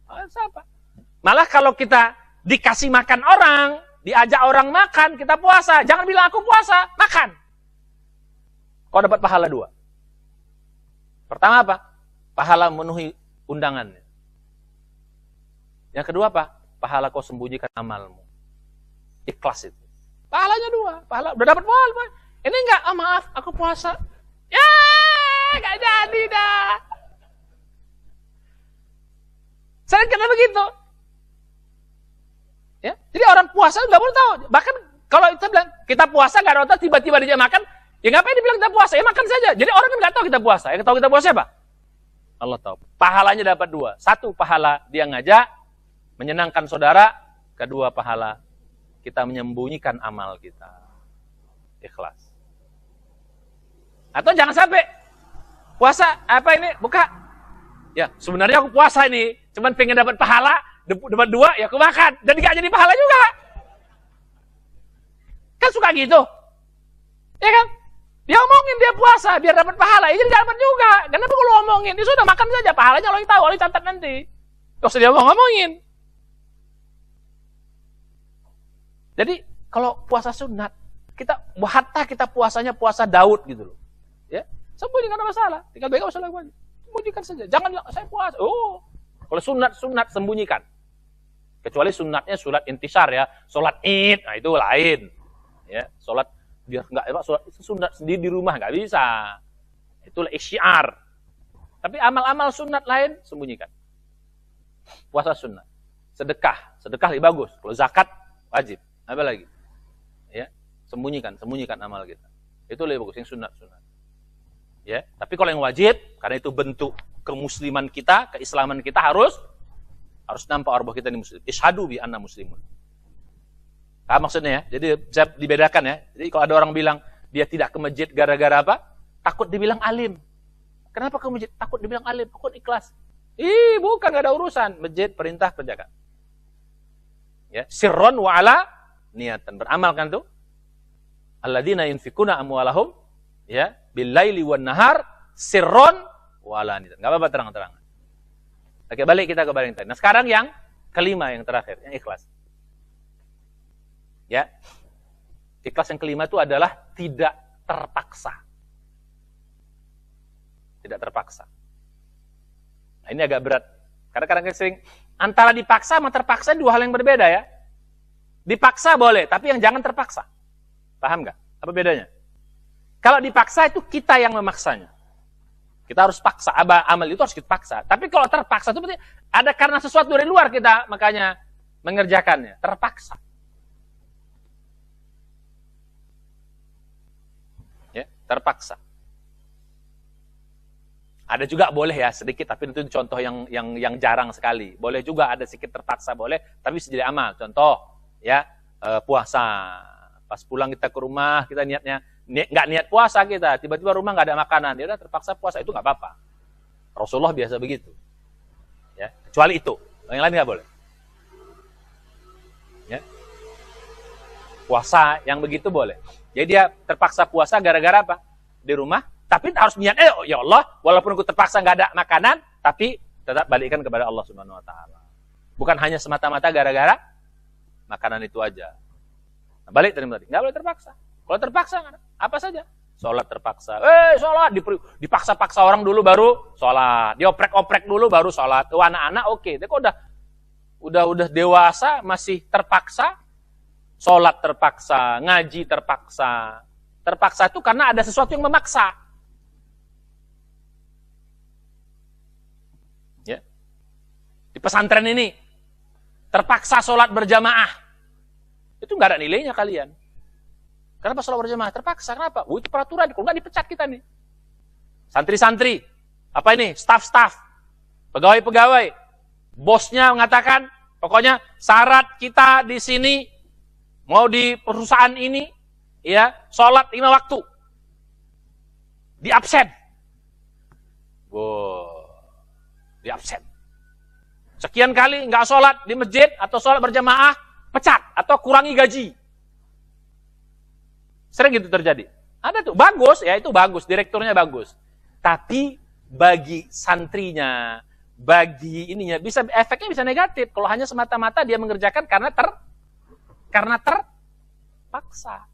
Puasa apa? Malah kalau kita dikasih makan orang, diajak orang makan, kita puasa. Jangan bilang aku puasa, makan. Kau dapat pahala 2. Pertama apa? Pahala memenuhi undangannya. Yang kedua apa? Pahala kau sembunyikan amalmu. Ikhlas itu. Pahalanya 2. Pahala udah dapat pahala. Ini enggak, maaf, aku puasa. Ya, enggak jadi dah. Saya kira begitu. Ya, jadi orang puasa nggak boleh tahu. Bahkan kalau kita bilang kita puasa nggak ada orang tiba-tiba dia makan, ya ngapain dibilang kita puasa? Ya makan saja. Jadi orang kan nggak tahu kita puasa. Yang tahu kita puasa siapa? Allah tahu. Pahalanya dapat 2. 1 pahala dia ngajak menyenangkan saudara. 2 pahala kita menyembunyikan amal kita. Ikhlas. Atau jangan sampai puasa apa ini buka. Ya sebenarnya aku puasa ini, cuman pengen dapat pahala. Dapat 2, ya aku makan. Jadi gak jadi pahala juga. Kan suka gitu. Ya kan? Dia omongin dia puasa, biar dapat pahala. Ya jadi dapat juga. Kenapa kalau omongin? Dia sudah makan saja. Pahalanya Allah yang tahu, Allah catat nanti. Gak usah dia ngomongin. Jadi, kalau puasa sunat, hatta kita puasanya puasa Daud gitu loh. Ya, sembunyikan ada masalah. Tinggal bega masalah lagi. Sembunyikan saja. Jangan bilang, saya puasa. Oh, kalau sunat sembunyikan. Kecuali sunatnya sholat intisar ya, sholat id, nah itu lain. Ya, sholat biar enggak sholat itu sunat sendiri di rumah nggak bisa. Itulah isyiar. Tapi amal-amal sunat lain sembunyikan. Puasa sunat, sedekah lebih bagus. Kalau zakat wajib. Apa lagi? Ya, sembunyikan amal kita. Itu lebih bagus yang sunat. Ya, tapi kalau yang wajib, karena itu bentuk kemusliman kita, keislaman kita harus nampak orang bahwa kita ini muslim. Ishadu bi anna muslimun. Paham maksudnya ya? Jadi bisa dibedakan ya. Jadi kalau ada orang bilang dia tidak ke masjid gara-gara apa? Takut dibilang alim. Kenapa ke masjid? Takut dibilang alim, takut ikhlas. Bukan, gak ada urusan. Masjid perintah penjaga. Ya, sirron wa ala niatan. Beramal kan tuh? Alladzina yunfikuna amwalahum ya bil laili wan nahar sirron wa ala niatan. Enggak apa-apa terang-terangan. Oke, balik kita ke yang tadi. Nah, sekarang yang kelima, yang terakhir, yang ikhlas. Ya. Ikhlas yang kelima itu adalah tidak terpaksa. Tidak terpaksa. Nah, ini agak berat. Karena kadang-kadang sering antara dipaksa sama terpaksa 2 hal yang berbeda ya. Dipaksa boleh, tapi yang jangan terpaksa. Paham nggak? Apa bedanya? Kalau dipaksa itu kita yang memaksanya. Kita harus paksa, amal itu harus kita paksa. Tapi kalau terpaksa itu berarti ada karena sesuatu dari luar kita makanya mengerjakannya. Terpaksa. Ya, terpaksa. Ada juga boleh ya sedikit, tapi itu contoh yang jarang sekali. Boleh juga ada sedikit terpaksa boleh, tapi bisa jadi amal. Contoh ya puasa. Pas pulang kita ke rumah kita niatnya nggak niat puasa kita, tiba-tiba rumah nggak ada makanan, dia udah terpaksa puasa, itu nggak apa-apa. Rasulullah biasa begitu. Ya, kecuali itu, yang lain nggak boleh. Ya. Puasa yang begitu boleh. Jadi dia terpaksa puasa gara-gara apa? Di rumah, tapi harus niat, ya Allah, walaupun aku terpaksa nggak ada makanan, tapi tetap balikkan kepada Allah Subhanahu Wa Taala. Bukan hanya semata-mata gara-gara makanan itu aja. Nah, balik tadi, nggak boleh terpaksa. Kalau terpaksa, apa saja. Sholat terpaksa. Sholat. Dipaksa-paksa orang dulu baru sholat. Dioprek-oprek dulu baru sholat. Anak-anak oke. Tapi kok udah dewasa masih terpaksa. Sholat terpaksa. Ngaji terpaksa. Terpaksa itu karena ada sesuatu yang memaksa. Ya. Di pesantren ini. Terpaksa sholat berjamaah. Itu nggak ada nilainya kalian. Kenapa sholat berjamaah? Terpaksa. Kenapa? Itu peraturan. Kalau nggak dipecat kita nih. Santri-santri. Apa ini? Staff-staff. Pegawai-pegawai. Bosnya mengatakan, pokoknya syarat kita di sini, mau di perusahaan ini, ya, sholat 5 waktu. Di absen. Di absen. Sekian kali nggak sholat di masjid atau sholat berjamaah, pecat atau kurangi gaji. Sering gitu terjadi. Ada tuh, bagus, ya itu bagus, direkturnya bagus. Tapi bagi santrinya, bagi ininya, efeknya bisa negatif. Kalau hanya semata-mata dia mengerjakan karena terpaksa.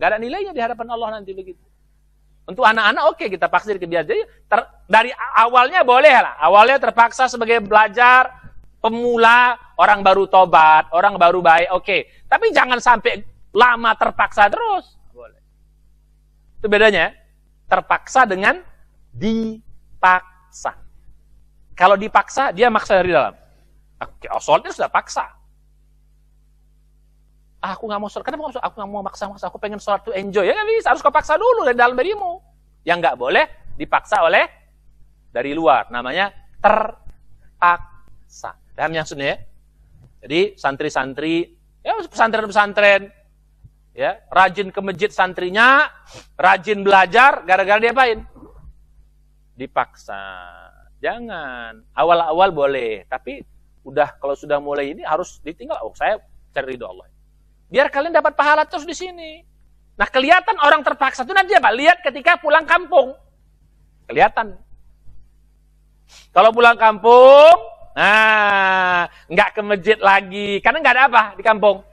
Gak ada nilainya di hadapan Allah nanti begitu. Untuk anak-anak oke, kita paksa kebiasaan. Jadi dari awalnya boleh lah. Awalnya terpaksa sebagai belajar, pemula, orang baru tobat, orang baru baik, oke. Tapi jangan sampai lama terpaksa terus. Itu bedanya, terpaksa dengan dipaksa. Kalau dipaksa, dia maksa dari dalam. Sholatnya sudah paksa. Aku nggak mau sholat, kenapa aku nggak mau maksa-maksa, aku pengen sholat tuh enjoy. Ya nggak bisa, harus kau paksa dulu dari dalam dirimu. Yang nggak boleh dipaksa oleh dari luar. Namanya terpaksa. Paham yang maksudnya ya? Jadi santri-santri, ya pesantren-pesantren, ya, rajin ke masjid santrinya, rajin belajar, gara-gara dia apain? Dipaksa. Jangan. Awal-awal boleh, tapi kalau sudah mulai ini harus ditinggal. Saya cari ridho Allah. Biar kalian dapat pahala terus di sini. Nah, kelihatan orang terpaksa itu nanti apa? Lihat ketika pulang kampung. Kelihatan. Kalau pulang kampung, nggak ke masjid lagi, karena nggak ada apa di kampung.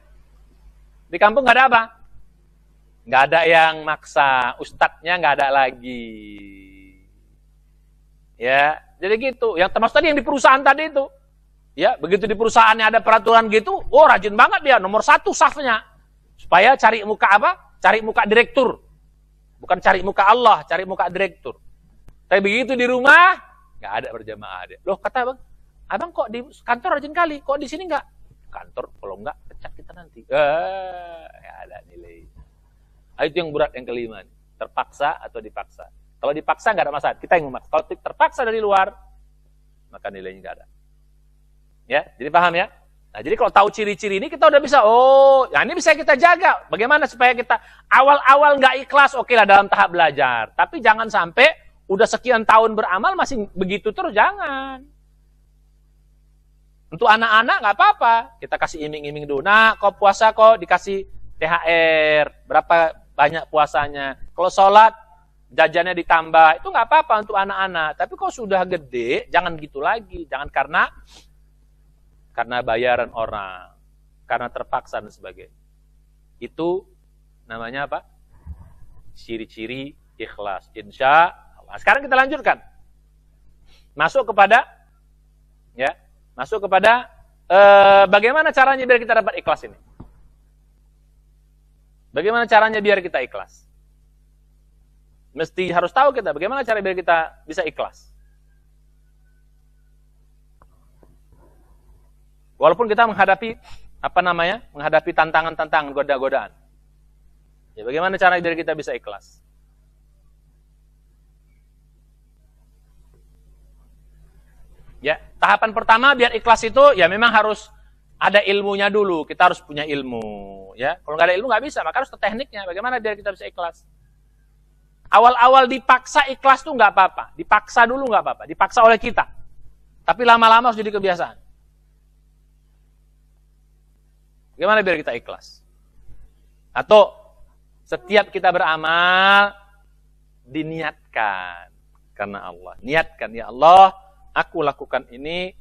Di kampung nggak ada apa? Nggak ada yang maksa, ustadznya nggak ada lagi. Ya, jadi gitu. Yang termasuk tadi yang di perusahaan tadi itu. Ya, begitu di perusahaannya ada peraturan gitu, rajin banget dia, nomor 1 safnya. Supaya cari muka apa? Cari muka direktur. Bukan cari muka Allah, cari muka direktur. Tapi begitu di rumah, nggak ada berjamaah dia. Loh, kata abang kok di kantor rajin kali, kok di sini nggak? Kantor, kalau nggak, pecat kita nanti. Ya ada nilai. Itu yang berat yang kelima. Terpaksa atau dipaksa. Kalau dipaksa nggak ada masalah, kita yang memaksa. Kalau terpaksa dari luar, maka nilainya nggak ada. Ya, jadi paham ya? Nah, jadi kalau tahu ciri-ciri ini kita udah bisa, ini bisa kita jaga. Bagaimana supaya kita awal-awal nggak ikhlas, oke lah dalam tahap belajar. Tapi jangan sampai udah sekian tahun beramal masih begitu terus, jangan. Untuk anak-anak nggak apa-apa, kita kasih iming-iming dulu. Nah, kau puasa kok dikasih THR, berapa banyak puasanya. Kalau sholat, jajannya ditambah, itu nggak apa-apa untuk anak-anak. Tapi kalau sudah gede, jangan gitu lagi. Jangan karena bayaran orang, karena terpaksa dan sebagainya. Itu namanya apa? Ciri-ciri ikhlas. Insya Allah. Sekarang kita lanjutkan. Masuk kepada bagaimana caranya biar kita dapat ikhlas ini. Bagaimana caranya biar kita ikhlas? Mesti harus tahu kita bagaimana cara biar kita bisa ikhlas. Walaupun kita menghadapi menghadapi tantangan-tantangan, godaan. Ya, bagaimana cara biar kita bisa ikhlas? Ya, tahapan pertama biar ikhlas itu ya memang harus ada ilmunya dulu. Kita harus punya ilmu, ya. Kalau nggak ada ilmu nggak bisa, maka harus ke tekniknya. Bagaimana biar kita bisa ikhlas? Awal-awal dipaksa ikhlas tuh nggak apa-apa. Dipaksa dulu nggak apa-apa. Dipaksa oleh kita. Tapi lama-lama harus jadi kebiasaan. Gimana biar kita ikhlas? Atau setiap kita beramal diniatkan karena Allah. Niatkan, ya Allah, aku lakukan ini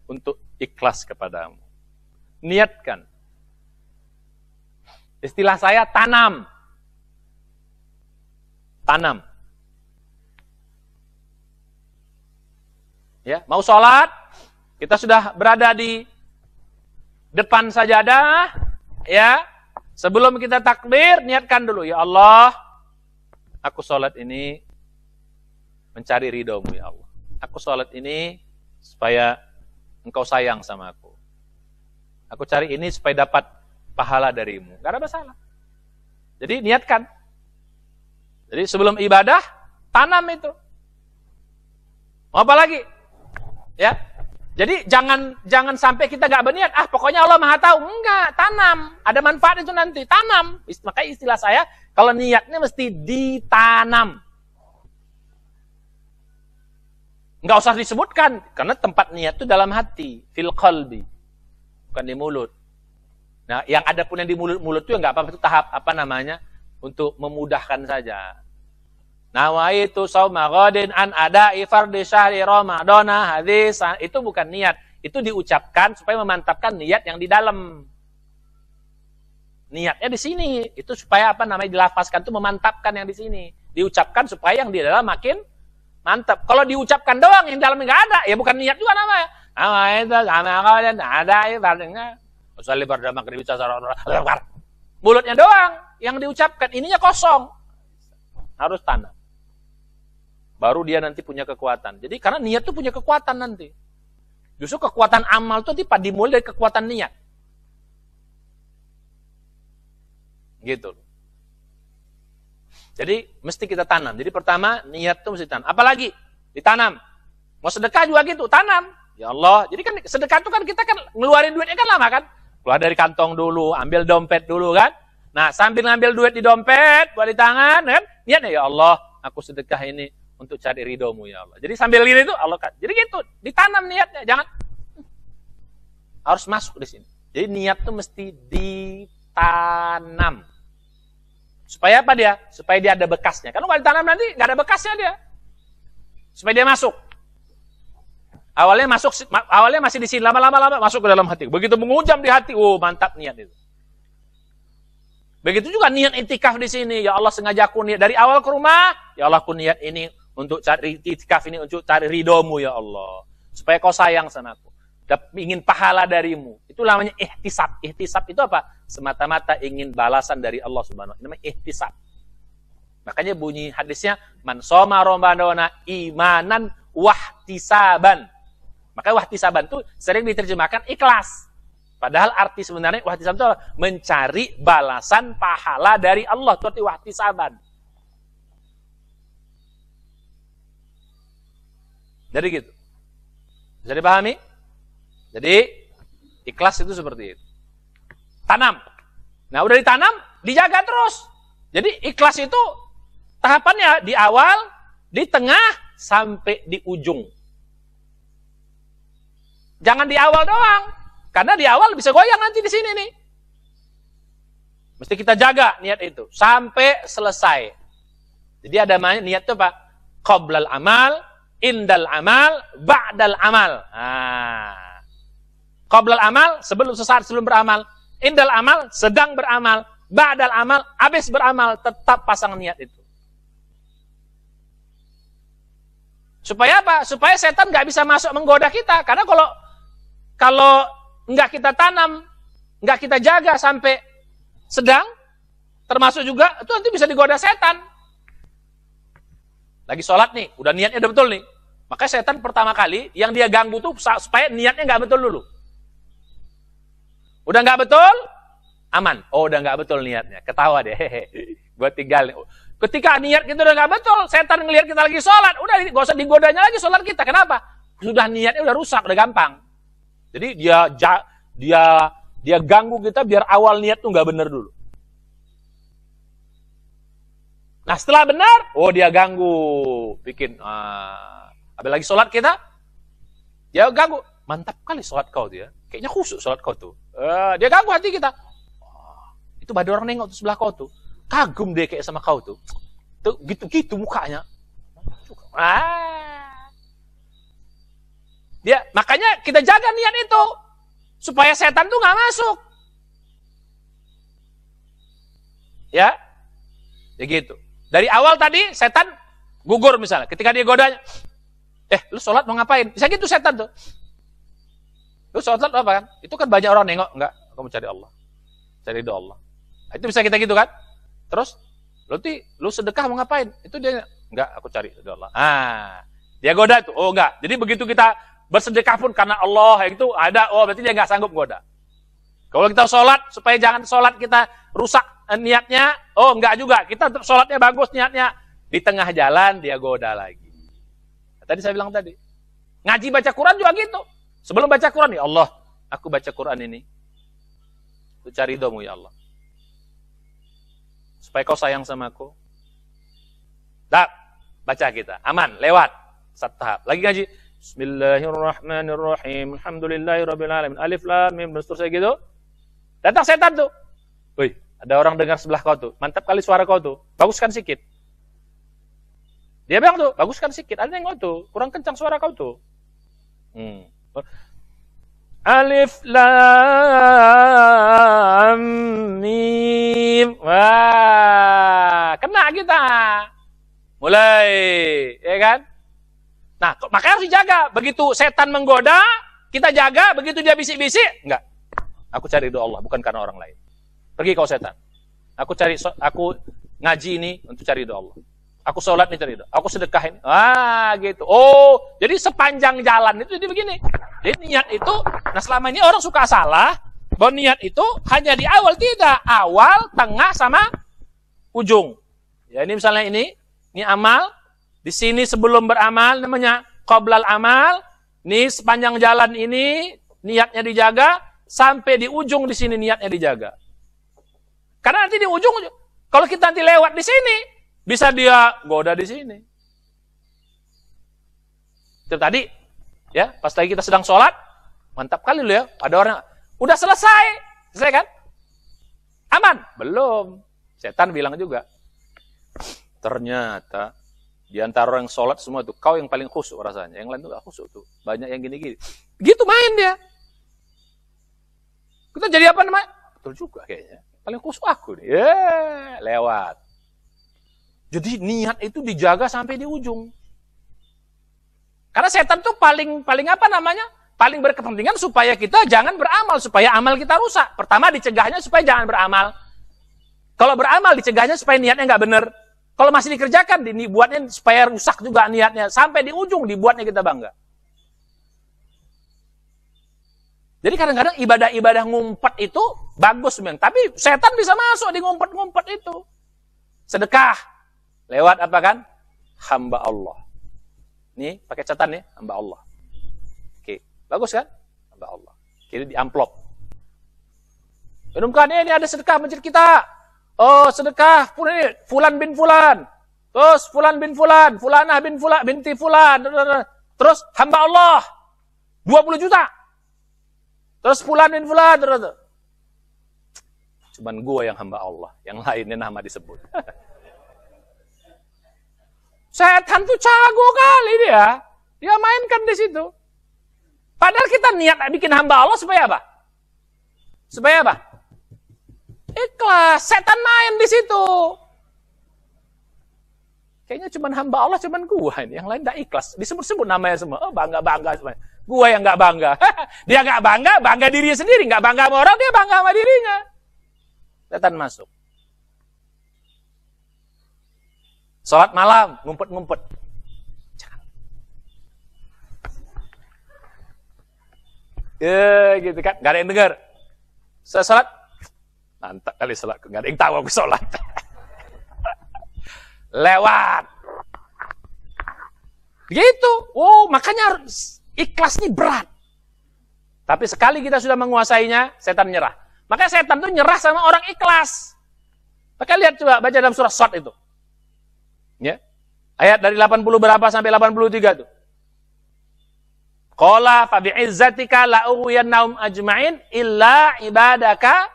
untuk ikhlas kepadamu. Niatkan. Istilah saya tanam. Tanam. Ya, mau sholat, kita sudah berada di depan sajadah, ya. Sebelum kita takbir, niatkan dulu, ya Allah, aku sholat ini mencari ridhomu, ya Allah. Aku sholat ini supaya engkau sayang sama aku. Aku cari ini supaya dapat pahala darimu. Gak ada masalah. Jadi niatkan. Jadi sebelum ibadah, tanam itu. Mau apa lagi? Ya. Jadi jangan sampai kita gak berniat. Pokoknya Allah Maha tahu. Enggak, tanam. Ada manfaat itu nanti. Tanam. Makanya istilah saya, kalau niatnya mesti ditanam. Enggak usah disebutkan. Karena tempat niat itu dalam hati. Fil qalbi. Bukan di mulut. Nah, yang ada pun yang di mulut itu enggak apa-apa. Itu tahap, untuk memudahkan saja. Nawaitu shauma ghadin an ada'i fardhi syahri ramadhana hadis, itu bukan niat, itu diucapkan supaya memantapkan niat yang di dalam. Niatnya di sini, itu supaya dilafazkan itu memantapkan yang di sini. Diucapkan supaya yang di dalam makin mantap. Kalau diucapkan doang yang di dalam enggak ada, ya bukan niat juga namanya. Nawaitu shauma ghadin ada'i fardhi usolli fardhu maghrib mulutnya doang yang diucapkan, ininya kosong. Harus tanam. Baru dia nanti punya kekuatan. Jadi karena niat itu punya kekuatan nanti. Justru kekuatan amal itu dimulai dari kekuatan niat. Gitu. Jadi mesti kita tanam. Jadi pertama niat itu mesti tanam. Apalagi ditanam. Mau sedekah juga gitu, tanam. Ya Allah. Jadi kan sedekah itu kan kita kan ngeluarin duitnya kan lama kan. Keluar dari kantong dulu, ambil dompet dulu kan. Nah, sambil ngambil duit di dompet, buat di tangan, kan? Niatnya, ya Allah, aku sedekah ini untuk cari ridhomu, ya Allah. Jadi sambil gini itu, Allah kan. Jadi gitu, ditanam niatnya, jangan. Harus masuk di sini. Jadi niat itu mesti ditanam. Supaya apa dia? Supaya dia ada bekasnya. Kalau nggak ditanam nanti, nggak ada bekasnya dia. Supaya dia masuk. Awalnya masih di sini, lama-lama masuk ke dalam hati. Begitu mengujam di hati, mantap niat itu. Begitu juga niat itikaf di sini. Ya Allah, sengaja aku niat dari awal ke rumah. Ya Allah, aku niat ini untuk cari itikaf ini untuk cari ridhomu, ya Allah. Supaya kau sayang sama aku. Ingin pahala darimu. Itu namanya ihtisab. Ihtisab itu apa? Semata-mata ingin balasan dari Allah Subhanahu wa taala. Namanya ihtisab. Makanya bunyi hadisnya, man shoma ramadhana imanan wahtisaban. Makanya wahtisaban itu sering diterjemahkan ikhlas. Padahal arti sebenarnya wahtisaban itu adalah mencari balasan pahala dari Allah. Itu arti wahtisaban. Jadi gitu. Bisa dipahami? Jadi ikhlas itu seperti itu. Tanam. Nah, udah ditanam, dijaga terus. Jadi ikhlas itu tahapannya di awal, di tengah, sampai di ujung. Jangan di awal doang. Karena di awal bisa goyang nanti di sini nih. Mesti kita jaga niat itu sampai selesai. Jadi ada niat itu apa? Qoblal amal, indal amal, ba'dal amal. Qoblal amal, sesaat sebelum beramal. Indal amal, sedang beramal. Ba'dal amal, habis beramal. Tetap pasang niat itu. Supaya apa? Supaya setan nggak bisa masuk menggoda kita. Karena kalau nggak kita tanam, nggak kita jaga sampai sedang, termasuk juga itu nanti bisa digoda setan. Lagi sholat nih, udah niatnya udah betul nih. Makanya setan pertama kali yang dia ganggu tuh supaya niatnya nggak betul dulu. Udah nggak betul, aman. Oh, udah nggak betul niatnya, ketawa deh. Gue tinggal. Ketika niat kita udah nggak betul, setan ngelihat kita lagi sholat, udah gak usah digodanya lagi sholat kita. Kenapa? Sudah niatnya udah rusak, udah gampang. Jadi dia ganggu kita biar awal niat tuh nggak bener dulu. Nah setelah benar, oh dia ganggu, bikin, habis lagi sholat kita, dia ganggu, mantap kali sholat kau dia, kayaknya khusyuk sholat kau tuh, dia ganggu hati kita, itu ada orang nengok tuh sebelah kau tuh, kagum deh kayak sama kau tuh gitu-gitu mukanya, dia, makanya kita jaga niat itu, supaya setan tuh nggak masuk, ya gitu. Dari awal tadi setan gugur misalnya. Ketika dia godanya, lu sholat mau ngapain? Bisa gitu setan tuh. Lu sholat apa kan? Itu kan banyak orang nengok. Enggak, aku mau cari Allah. Cari doa Allah. Nah, itu bisa kita gitu kan? Terus, lu sedekah mau ngapain? Itu dia, enggak, aku cari doa Allah. Dia goda tuh. Oh enggak. Jadi begitu kita bersedekah pun karena Allah, itu ada, berarti dia enggak sanggup goda. Kalau kita sholat, supaya jangan sholat kita rusak niatnya, enggak juga. Kita sholatnya bagus niatnya. Di tengah jalan dia goda lagi. Tadi saya bilang tadi. Ngaji baca Quran juga gitu. Sebelum baca Quran, ya Allah, aku baca Quran ini. Aku cari doamu ya Allah. Supaya kau sayang sama aku. Baca kita. Aman, lewat. Satu tahap. Lagi ngaji. Bismillahirrahmanirrahim. Alhamdulillahirrahmanirrahim. Alif lam mim. Seterusnya gitu. Datang setan tuh. Wih, ada orang dengar sebelah kau tuh. Mantap kali suara kau tuh. Baguskan sikit. Dia bilang tuh, baguskan sikit. Ada yang tuh. Kurang kencang suara kau tuh. Alif lam mim. Wah, kena kita. Mulai, ya kan? Nah, makanya harus dijaga. Begitu setan menggoda, kita jaga. Begitu dia bisik-bisik, enggak. Aku cari doa Allah, bukan karena orang lain. Pergi kau setan. Aku ngaji ini untuk cari doa Allah. Aku sholat ini cari doa. Aku sedekah ini. Gitu. Oh, jadi sepanjang jalan itu jadi begini. Jadi niat itu, nah selama ini orang suka salah, bahwa niat itu hanya di awal. Tidak. Awal, tengah, sama ujung. Ya ini misalnya ini amal. Di sini sebelum beramal namanya qoblal amal. Ini sepanjang jalan ini niatnya dijaga. Sampai di ujung di sini niatnya dijaga. Karena nanti di ujung, kalau kita nanti lewat di sini, bisa dia goda di sini. Itu tadi, ya, pas lagi kita sedang sholat, mantap kali loh ya, ada orang, udah selesai kan? Aman? Belum. Setan bilang juga, ternyata di antara orang yang sholat semua itu, kau yang paling khusyuk rasanya, yang lain tuh gak khusyuk tuh, banyak yang gini-gini. Gitu main dia. Kita jadi apa namanya? Betul juga kayaknya. Paling khusyuk aku nih. Lewat. Jadi niat itu dijaga sampai di ujung. Karena setan tuh paling apa namanya? Paling berkepentingan supaya kita jangan beramal, supaya amal kita rusak. Pertama dicegahnya supaya jangan beramal. Kalau beramal dicegahnya supaya niatnya nggak benar. Kalau masih dikerjakan, dibuatnya supaya rusak juga niatnya. Sampai di ujung dibuatnya kita bangga. Jadi kadang-kadang ibadah-ibadah ngumpet itu bagus memang. Tapi setan bisa masuk di ngumpet-ngumpet itu. Sedekah. Lewat apa kan? Hamba Allah. Nih, pakai catatan nih. Hamba Allah. Oke. Bagus kan? Hamba Allah. Kira di amplop. Umumkan ini ada sedekah masjid kita. Oh, sedekah. Fulan bin Fulan. Terus Fulan bin Fulan. Fulanah bin Fulan. Binti Fulan. Terus hamba Allah. 20 juta. Terus Fulan bin Fulan. Cuman gua yang hamba Allah. Yang lainnya nama disebut. Setan tuh jago kali dia. Dia mainkan di situ. Padahal kita niat bikin hamba Allah supaya apa? Supaya apa? Ikhlas. Setan main di situ. Kayaknya cuman hamba Allah, cuman gua ini. Yang lain tidak ikhlas. Disebut-sebut namanya semua. Oh, bangga-bangga semuanya. Gua yang nggak bangga. Dia nggak bangga, bangga dirinya sendiri. Nggak bangga sama orang, dia bangga sama dirinya. Setan masuk. Sholat malam, ngumpet-ngumpet. Gitu kan. Nggak ada yang dengar. Saya sholat. Mantap kali sholat. Nggak ada yang tahu aku sholat. Lewat. Gitu. Oh, makanya harus ikhlas ini berat. Tapi sekali kita sudah menguasainya, setan nyerah. Makanya setan tuh nyerah sama orang ikhlas. Maka lihat coba baca dalam surah Shad itu. Ayat dari 80 berapa sampai 83 tuh? Qala fa bi'izzatika la'ughwiyannahum ajma'in illa ibadaka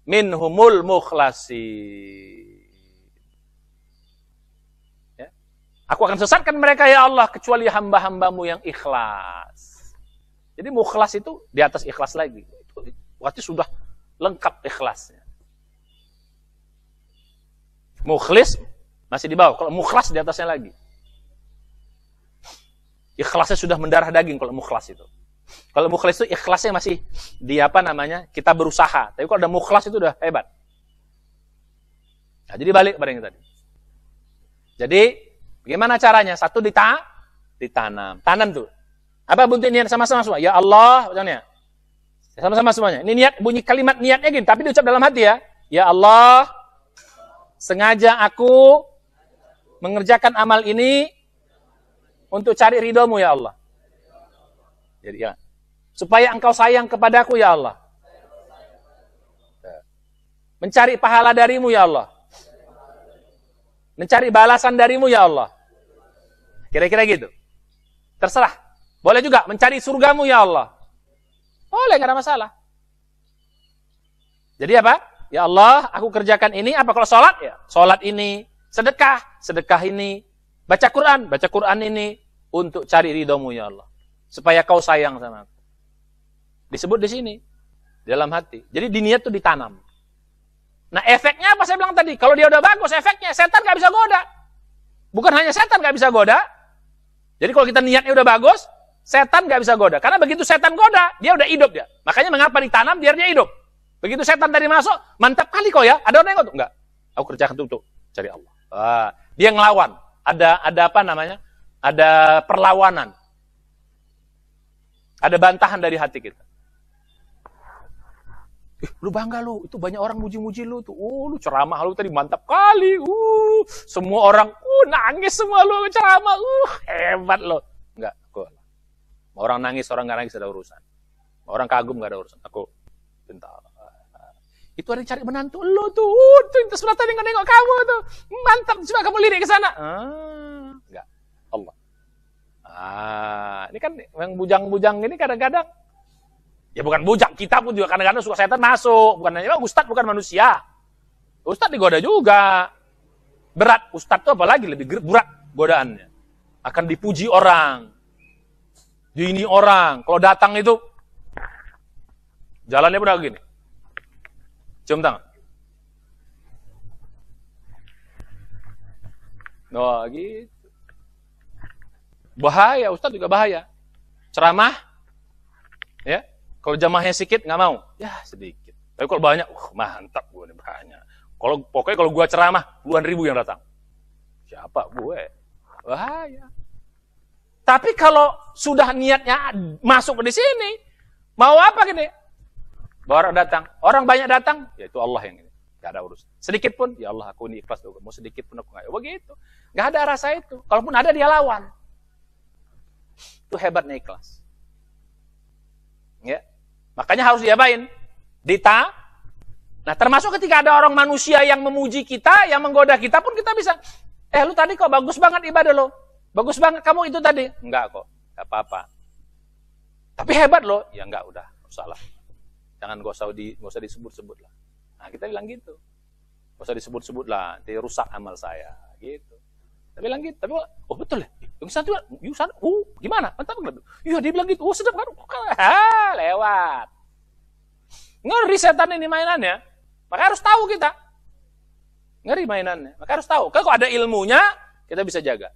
minhumul mukhlasin. Ya. Aku akan sesatkan mereka ya Allah kecuali hamba-hambamu yang ikhlas. Jadi mukhlas itu di atas ikhlas lagi. Itu berarti sudah lengkap ikhlasnya. Mukhlis masih di bawah. Kalau mukhlas di atasnya lagi. Ikhlasnya sudah mendarah daging kalau mukhlas itu. Kalau mukhlas itu ikhlasnya masih di apa namanya? Kita berusaha. Tapi kalau ada mukhlas itu udah hebat. Nah, jadi balik pada yang tadi. Jadi bagaimana caranya? Satu ditanam. Tanam tuh. Apa bunyi niat sama-sama semua? Ya Allah, bacanya. Sama-sama semuanya. Ini niat, bunyi kalimat niatnya gini, tapi diucap dalam hati ya. Ya Allah, sengaja aku mengerjakan amal ini untuk cari ridhomu ya Allah. Jadi ya, supaya engkau sayang kepadaku ya Allah. Mencari pahala darimu ya Allah. Mencari balasan darimu ya Allah. Kira-kira gitu. Terserah. Boleh juga mencari surgamu ya Allah. Boleh, gak ada masalah. Jadi apa? Ya Allah, aku kerjakan ini. Apa kalau sholat? Ya, sholat ini. Sedekah, sedekah ini. Baca Quran ini. Untuk cari ridhomu ya Allah. Supaya kau sayang sama aku. Disebut di sini. Dalam hati. Jadi di niat itu ditanam. Nah efeknya apa saya bilang tadi? Kalau dia udah bagus efeknya, setan gak bisa goda. Bukan hanya setan gak bisa goda. Jadi kalau kita niatnya udah bagus, setan gak bisa goda. Karena begitu setan goda, dia udah hidup dia. Makanya mengapa ditanam biar dia hidup. Begitu setan tadi masuk, mantap kali kok ya. Ada orang yang enggak. Aku kerjakan untuk cari Allah. Dia ngelawan. Ada apa namanya? Ada perlawanan. Ada bantahan dari hati kita. Lu bangga lu, itu banyak orang muji-muji lu tuh. Lu ceramah lu tadi mantap kali. Semua orang nangis semua lu ceramah. Hebat lu. Enggak, aku. Orang nangis, orang enggak nangis ada urusan. Orang kagum enggak ada urusan. Aku bentar. Itu ada yang cari menantu lu tuh. Itu sebelah tadi nengok kamu tuh. Mantap, coba kamu lirik ke sana. Enggak. Allah. Ini kan yang bujang-bujang ini kadang-kadang ya bukan bujang, kita pun juga kadang-kadang suka setan masuk. Bukan hanya ustadz, bukan manusia. Ustadz digoda juga. Berat, ustadz itu apalagi lebih berat godaannya. Akan dipuji orang. Diini orang. Kalau datang itu jalannya udah gini. Cium tangan. Nah, gitu. Bahaya, ustadz juga bahaya. Ceramah, ya. Kalau jamaahnya sedikit nggak mau, ya sedikit. Tapi kalau banyak, mantap gue nih banyak. Pokoknya kalau gue ceramah, puluhan ribu yang datang. Siapa gue? Bahaya. Tapi kalau sudah niatnya masuk di sini, mau apa gini? Orang datang, orang banyak datang, ya itu Allah yang ini. Gak ada urusan. Sedikit pun, ya Allah aku ini ikhlas. Mau sedikit pun aku nggak. Begitu. Gak ada rasa itu. Kalaupun ada dia lawan. Itu hebatnya ikhlas. Ya. Makanya harus diapain? Nah, termasuk ketika ada orang manusia yang memuji kita, yang menggoda kita pun kita bisa, lu tadi kok bagus banget ibadah lo. Bagus banget kamu itu tadi. Enggak kok, enggak apa-apa. Tapi hebat lo. Ya enggak, udah, salah. Jangan gak usah disebut-sebut lah. Nah, kita bilang gitu. Gak usah disebut-sebut lah, nanti rusak amal saya. Gitu. Kita bilang gitu. Tapi, betul ya? Yang sana, gimana? Mantap enggak? Iya, dia bilang gitu. Sedap kan? Lewat. Ngeri setan ini mainannya. Maka harus tahu kita. Ngeri mainannya. Maka harus tahu. Kalau ada ilmunya, kita bisa jaga.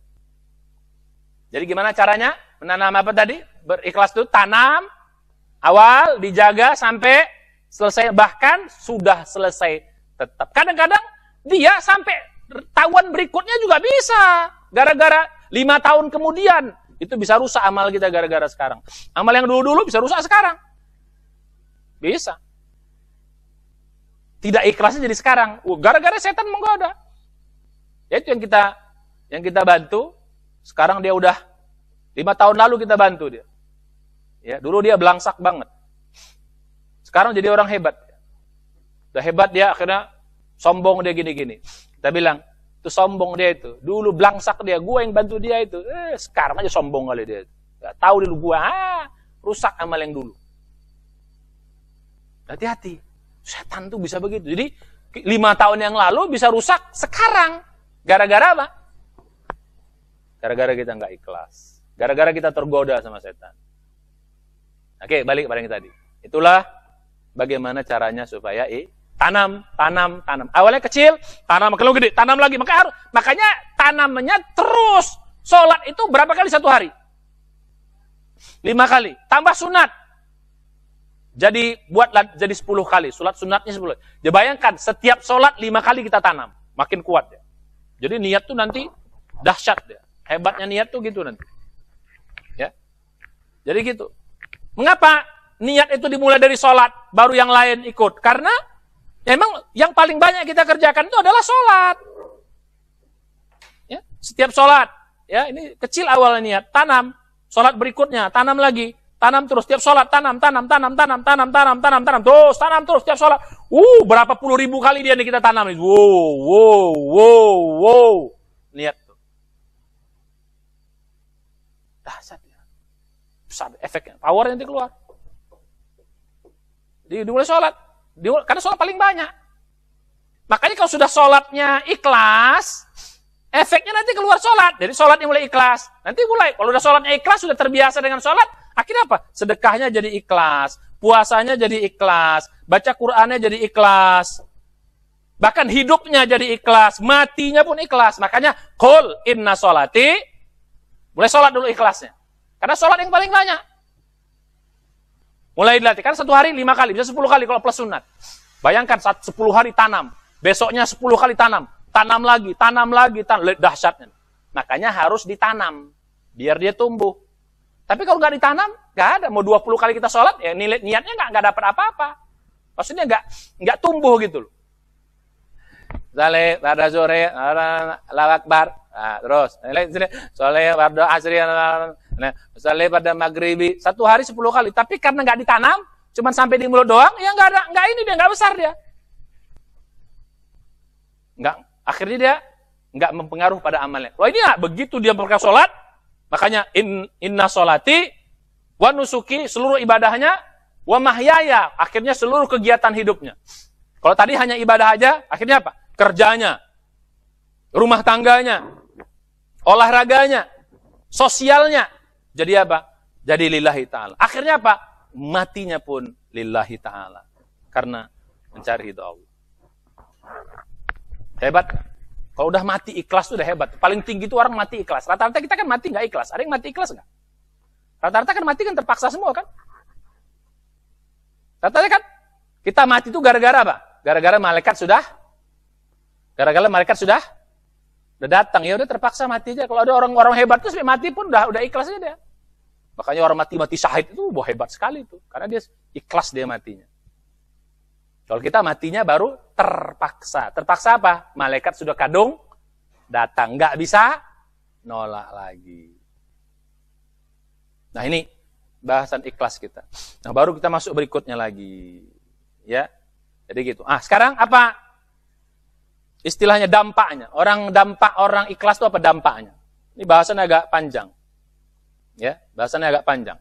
Jadi gimana caranya? Menanam apa tadi? Berikhlas itu tanam, awal, dijaga sampai selesai. Bahkan sudah selesai tetap. Kadang-kadang dia sampai tahun berikutnya juga bisa. Gara-gara 5 tahun kemudian. Itu bisa rusak amal kita gara-gara sekarang. Amal yang dulu-dulu bisa rusak sekarang. Bisa. Tidak ikhlasnya jadi sekarang. Gara-gara setan menggoda. Itu yang kita bantu. Sekarang dia udah 5 tahun lalu kita bantu dia. Ya, dulu dia belangsak banget. Sekarang jadi orang hebat. Udah hebat dia akhirnya sombong dia gini-gini. Kita bilang, Itu sombong dia itu. Dulu belangsak dia, gua yang bantu dia itu. Sekarang aja sombong kali dia. Gak tahu dulu gua, rusak amal yang dulu. Hati-hati. Setan tuh bisa begitu. Jadi 5 tahun yang lalu bisa rusak sekarang. Gara-gara apa? Gara-gara kita nggak ikhlas. Gara-gara kita tergoda sama setan. Oke, balik pada yang tadi. Itulah bagaimana caranya supaya tanam. Awalnya kecil, tanam, kalau gede, tanam lagi. Makanya tanamnya terus. Sholat itu berapa kali satu hari? 5 kali. Tambah sunat. Jadi jadi 10 kali. Sholat sunatnya 10. Ya bayangkan, setiap sholat 5 kali kita tanam. Makin kuat ya. Jadi niat tuh nanti dahsyat ya. Hebatnya niat tuh gitu nanti. Ya. Jadi gitu. Mengapa niat itu dimulai dari sholat, baru yang lain ikut? Karena memang yang paling banyak kita kerjakan itu adalah sholat. Ya, setiap sholat, ya ini kecil awalnya niat, tanam. Sholat berikutnya, tanam lagi, tanam terus. Setiap sholat, tanam. Terus, tanam terus setiap sholat. Berapa puluh ribu kali dia nih kita tanam. Wow. Niat tuh. Dahsyat. Besar efeknya, power nanti keluar. Dimulai sholat, karena sholat paling banyak. Makanya kalau sudah sholatnya ikhlas, efeknya nanti keluar sholat. Jadi sholatnya mulai ikhlas, nanti mulai. Kalau udah sholatnya ikhlas, sudah terbiasa dengan sholat, akhirnya apa? Sedekahnya jadi ikhlas, puasanya jadi ikhlas, baca Qur'annya jadi ikhlas, bahkan hidupnya jadi ikhlas, matinya pun ikhlas. Makanya qul inna sholati, mulai sholat dulu ikhlasnya. Karena sholat yang paling banyak. Mulai dilatih. Karena satu hari 5 kali. Bisa 10 kali kalau plus sunat. Bayangkan 10 hari tanam. Besoknya 10 kali tanam. Tanam lagi. Dahsyatnya. Makanya harus ditanam. Biar dia tumbuh. Tapi kalau nggak ditanam, nggak ada. Mau 20 kali kita sholat, ya niatnya nggak dapat apa-apa. Maksudnya nggak tumbuh gitu loh. Zale, pada sore, Allahu Akbar. Nah, terus. Soleh, wardo, asri, nah, misalnya pada maghribi, satu hari 10 kali. Tapi karena nggak ditanam, cuma sampai di mulut doang, ya nggak ini dia, nggak besar dia. Akhirnya dia nggak mempengaruhi pada amalnya. Wah ini ya, begitu dia berkah sholat, makanya inna sholati, wa nusuki, seluruh ibadahnya, wa mahyaya, akhirnya seluruh kegiatan hidupnya. Kalau tadi hanya ibadah aja, akhirnya apa? Kerjanya, rumah tangganya, olahraganya, sosialnya. Jadi apa? Jadi lillahi ta'ala. Akhirnya apa? Matinya pun lillahi ta'ala. Karena mencari ridha Allah. Hebat. Kalau udah mati ikhlas itu udah hebat. Paling tinggi itu orang mati ikhlas. Rata-rata kita kan mati nggak ikhlas. Ada yang mati ikhlas nggak? Rata-rata kan mati kan terpaksa semua kan? Rata-rata kan kita mati itu gara-gara apa? Gara-gara malaikat sudah datang, ya udah terpaksa mati aja. Kalau ada orang-orang hebat tuh sampai mati pun udah ikhlas aja dia. Makanya orang mati syahid itu hebat sekali itu, karena dia ikhlas dia matinya. Kalau kita matinya baru terpaksa. Terpaksa apa? Malaikat sudah kadung datang, nggak bisa nolak lagi. Nah ini bahasan ikhlas kita. Nah baru kita masuk berikutnya lagi, ya. Jadi gitu. Sekarang apa istilahnya dampaknya? Dampak orang ikhlas itu apa dampaknya? Ini bahasan agak panjang. Ya, bahasannya agak panjang.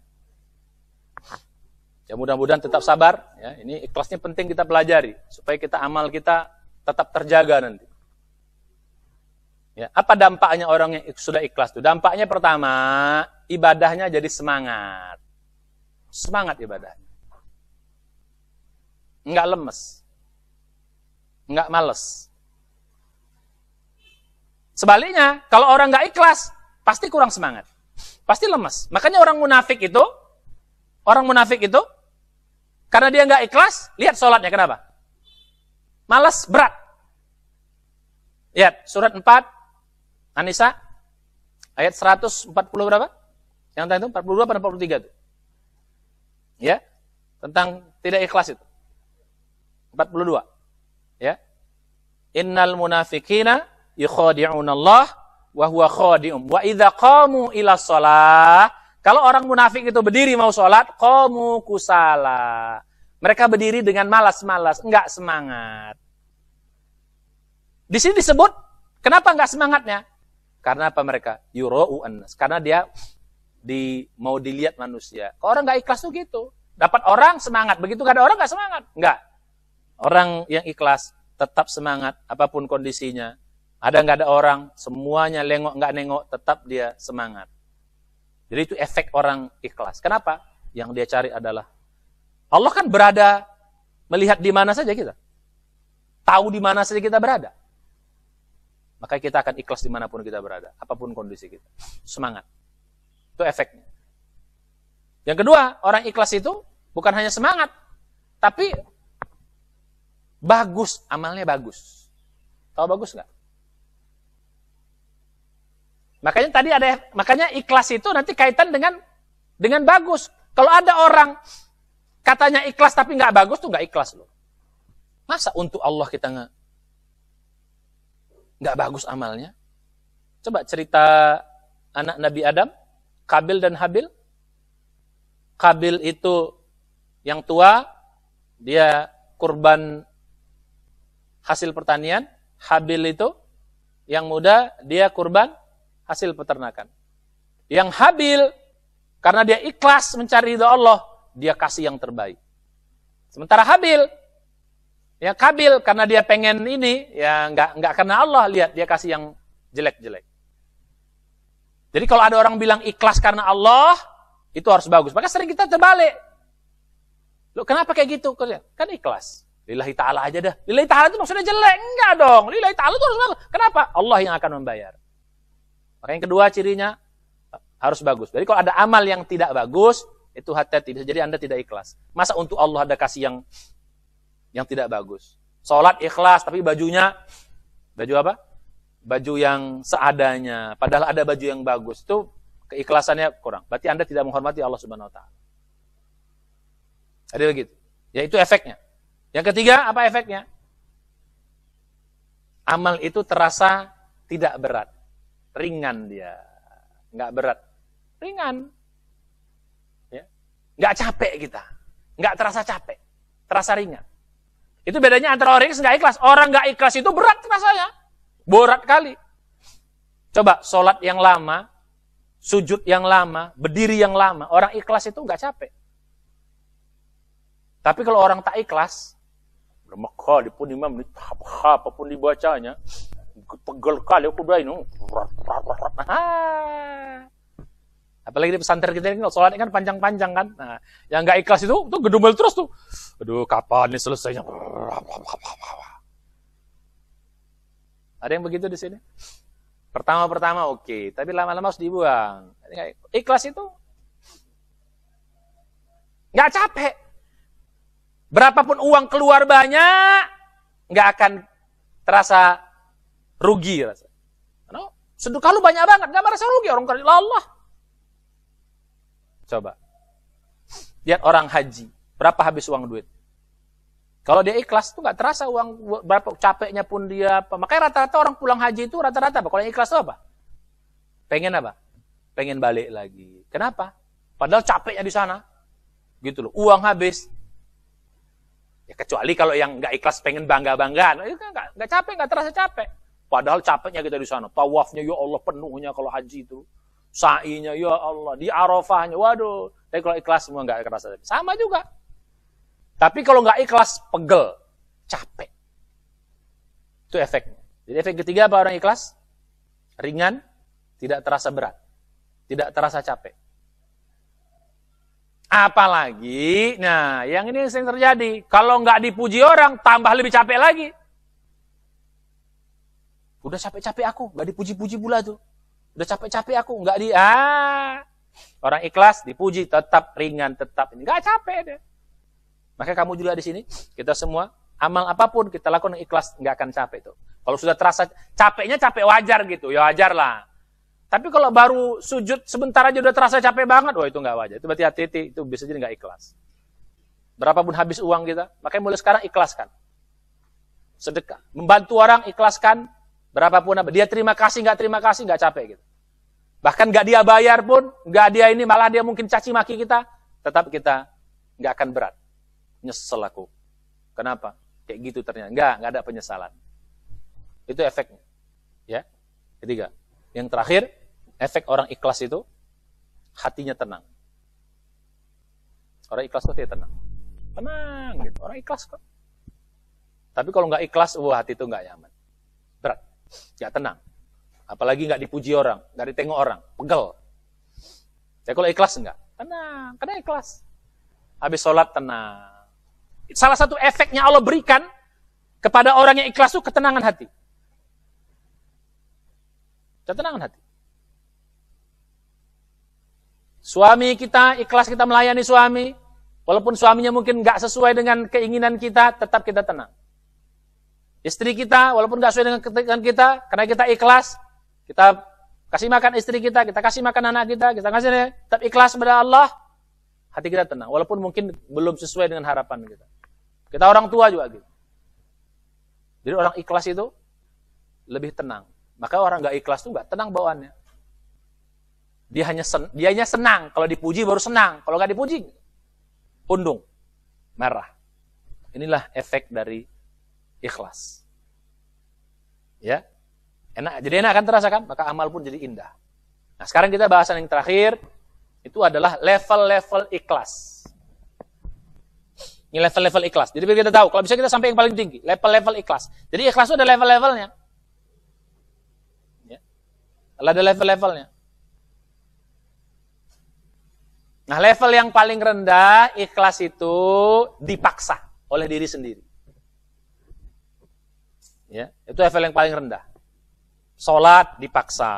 Ya mudah-mudahan tetap sabar. Ya, ini ikhlasnya penting kita pelajari supaya amal kita tetap terjaga nanti. Ya, apa dampaknya orang yang sudah ikhlas itu? Dampaknya pertama, ibadahnya jadi semangat. Semangat ibadahnya. Enggak lemes. Enggak males. Sebaliknya, kalau orang enggak ikhlas, pasti kurang semangat. Pasti lemas. Makanya orang munafik itu, karena dia nggak ikhlas, lihat sholatnya, kenapa? Malas, berat. Lihat, surat 4, An-Nisa, ayat 140 berapa? Yang tadi itu, 42 atau 43 itu. Ya, tentang tidak ikhlas itu. 42. Ya. Innal munafiqina yukhadi'unallah wa huwa khadi'um. Wa idza qamu ila shalah, kalau orang munafik itu berdiri mau sholat, qamu kusala. Mereka berdiri dengan malas-malas, enggak semangat. Di sini disebut Kenapa nggak semangatnya? Karena apa mereka? Yura'u annas. Karena dia mau dilihat manusia. Kalau orang nggak ikhlas tuh gitu. Dapat orang semangat, begitu nggak ada orang nggak semangat. Nggak. Orang yang ikhlas tetap semangat, apapun kondisinya. Ada nggak ada orang, semuanya lengok nggak nengok, tetap dia semangat. Jadi itu efek orang ikhlas. Kenapa? Yang dia cari adalah Allah kan berada melihat di mana saja kita. Tahu di mana saja kita berada. Maka kita akan ikhlas dimanapun kita berada. Apapun kondisi kita. Semangat. Itu efeknya. Yang kedua, orang ikhlas itu bukan hanya semangat. Tapi bagus. Amalnya bagus. Tahu bagus nggak? Makanya ikhlas itu nanti kaitan dengan bagus. Kalau ada orang katanya ikhlas tapi nggak bagus, tuh nggak ikhlas loh. Masa untuk Allah kita nggak bagus amalnya? Coba cerita anak Nabi Adam, Kabil dan Habil. Kabil itu yang tua, dia kurban hasil pertanian. Habil itu yang muda, dia kurban hasil peternakan. Yang Habil, karena dia ikhlas mencari ridha Allah, dia kasih yang terbaik. Sementara Habil, ya Kabil, karena dia pengen ini, ya nggak karena Allah, lihat dia kasih yang jelek-jelek. Jadi kalau ada orang bilang ikhlas karena Allah, itu harus bagus. Maka sering kita terbalik. Loh, kenapa kayak gitu? Kan ikhlas. Lillahi ta'ala aja dah. Lillahi ta'ala itu maksudnya jelek. Enggak dong. Lillahi ta'ala itu harus bagus. Kenapa? Allah yang akan membayar. Maka yang kedua cirinya harus bagus. Jadi kalau ada amal yang tidak bagus, itu hati-hati. Bisa jadi Anda tidak ikhlas. Masa untuk Allah ada kasih yang tidak bagus? Sholat ikhlas, tapi bajunya, baju apa? Baju yang seadanya. Padahal ada baju yang bagus. Itu keikhlasannya kurang. Berarti Anda tidak menghormati Allah Subhanahu wa taala. Ada begitu. Ya itu efeknya. Yang ketiga, apa efeknya? Amal itu terasa tidak berat. Ringan dia. Enggak berat. Ringan. Ya. Enggak capek kita. Enggak terasa capek. Terasa ringan. Itu bedanya antara orang yang enggak ikhlas. Orang enggak ikhlas itu berat rasanya. Berat kali. Coba sholat yang lama, sujud yang lama, berdiri yang lama. Orang ikhlas itu enggak capek. Tapi kalau orang tak ikhlas, bermakha pun imam apapun dibacanya, pegel kali aku udah ini. Apalagi di pesantren kita ini sholatnya kan panjang-panjang kan. Nah, yang enggak ikhlas itu gedumel terus tuh. Aduh, kapan nih selesainya? Ada yang begitu di sini? Pertama oke, tapi lama-lama harus dibuang. Ikhlas itu nggak capek. Berapapun uang keluar banyak, nggak akan terasa rugi. Karena sedekah lu banyak banget, nggak merasa rugi orang kali Allah. Coba lihat orang haji, berapa habis uang duit? Kalau dia ikhlas tuh nggak terasa uang berapa capeknya pun dia. Makanya rata-rata orang pulang haji itu rata-rata apa? Kalau yang ikhlas itu apa? Pengen apa? Pengen balik lagi. Kenapa? Padahal capeknya di sana, gitu loh. Uang habis. Ya kecuali kalau yang nggak ikhlas pengen bangga-banggaan, itu kan nggak capek, nggak terasa capek. Padahal capeknya kita di sana. Tawafnya ya Allah penuhnya kalau haji itu. Sa'inya ya Allah, di Arafahnya, waduh. Tapi kalau ikhlas semua nggak terasa. Sama juga. Tapi kalau nggak ikhlas, pegel, capek. Itu efeknya. Jadi efek ketiga apa orang ikhlas? Ringan, tidak terasa berat. Tidak terasa capek. Apalagi, nah yang ini yang terjadi. Kalau nggak dipuji orang, tambah lebih capek lagi. Udah capek-capek aku, nggak dipuji-puji pula tuh. Udah capek-capek aku, nggak Orang ikhlas, dipuji, tetap ringan, tetap. Nggak capek deh. Maka kamu juga di sini, kita semua, amal apapun kita lakukan ikhlas, nggak akan capek tuh. Kalau sudah terasa capeknya capek wajar gitu, ya wajar lah. Tapi kalau baru sujud sebentar aja udah terasa capek banget, itu nggak wajar. Itu berarti hati-hati, itu bisa jadi nggak ikhlas. Berapapun habis uang kita, makanya mulai sekarang ikhlaskan. Sedekah, membantu orang ikhlaskan, berapapun apa. Dia terima kasih, nggak capek gitu. Bahkan nggak dia bayar pun, nggak dia ini, malah dia mungkin caci maki kita, tetap kita nggak akan berat. Nyesel aku. Kenapa? Kayak gitu ternyata. Enggak ada penyesalan. Itu efeknya. Ya. Ketiga. Yang terakhir, efek orang ikhlas itu hatinya tenang. Orang ikhlas kok dia tenang. Tenang gitu. Orang ikhlas kok. Tapi kalau nggak ikhlas, hati itu nggak nyaman. Berat. Nggak tenang. Apalagi nggak dipuji orang, nggak ditengok orang, pegel. Tapi kalau ikhlas enggak? Tenang, karena ikhlas. Habis sholat tenang. Salah satu efeknya Allah berikan kepada orang yang ikhlas itu ketenangan hati. Ketenangan hati. Suami kita, ikhlas kita melayani suami, walaupun suaminya mungkin nggak sesuai dengan keinginan kita, tetap kita tenang. Istri kita, walaupun nggak sesuai dengan keinginan kita, karena kita ikhlas, kita kasih makan istri kita kasih makan anak kita kasih, tetap ikhlas kepada Allah, hati kita tenang. Walaupun mungkin belum sesuai dengan harapan kita. Kita orang tua juga gitu. Jadi orang ikhlas itu lebih tenang. Maka orang nggak ikhlas itu nggak tenang bawaannya. Dia hanya senang. Kalau dipuji baru senang. Kalau nggak dipuji, pundung, merah. Inilah efek dari ikhlas. Ya, enak. Jadi enak kan terasakan, maka amal pun jadi indah. Nah, sekarang kita bahasan yang terakhir itu adalah level-level ikhlas. Ini level-level ikhlas. Jadi biar kita tahu, kalau bisa kita sampai yang paling tinggi, level-level ikhlas. Jadi ikhlas itu ada level-levelnya. Ya. Ada level-levelnya. Nah, level yang paling rendah, ikhlas itu dipaksa oleh diri sendiri. Ya, itu level yang paling rendah. Sholat dipaksa,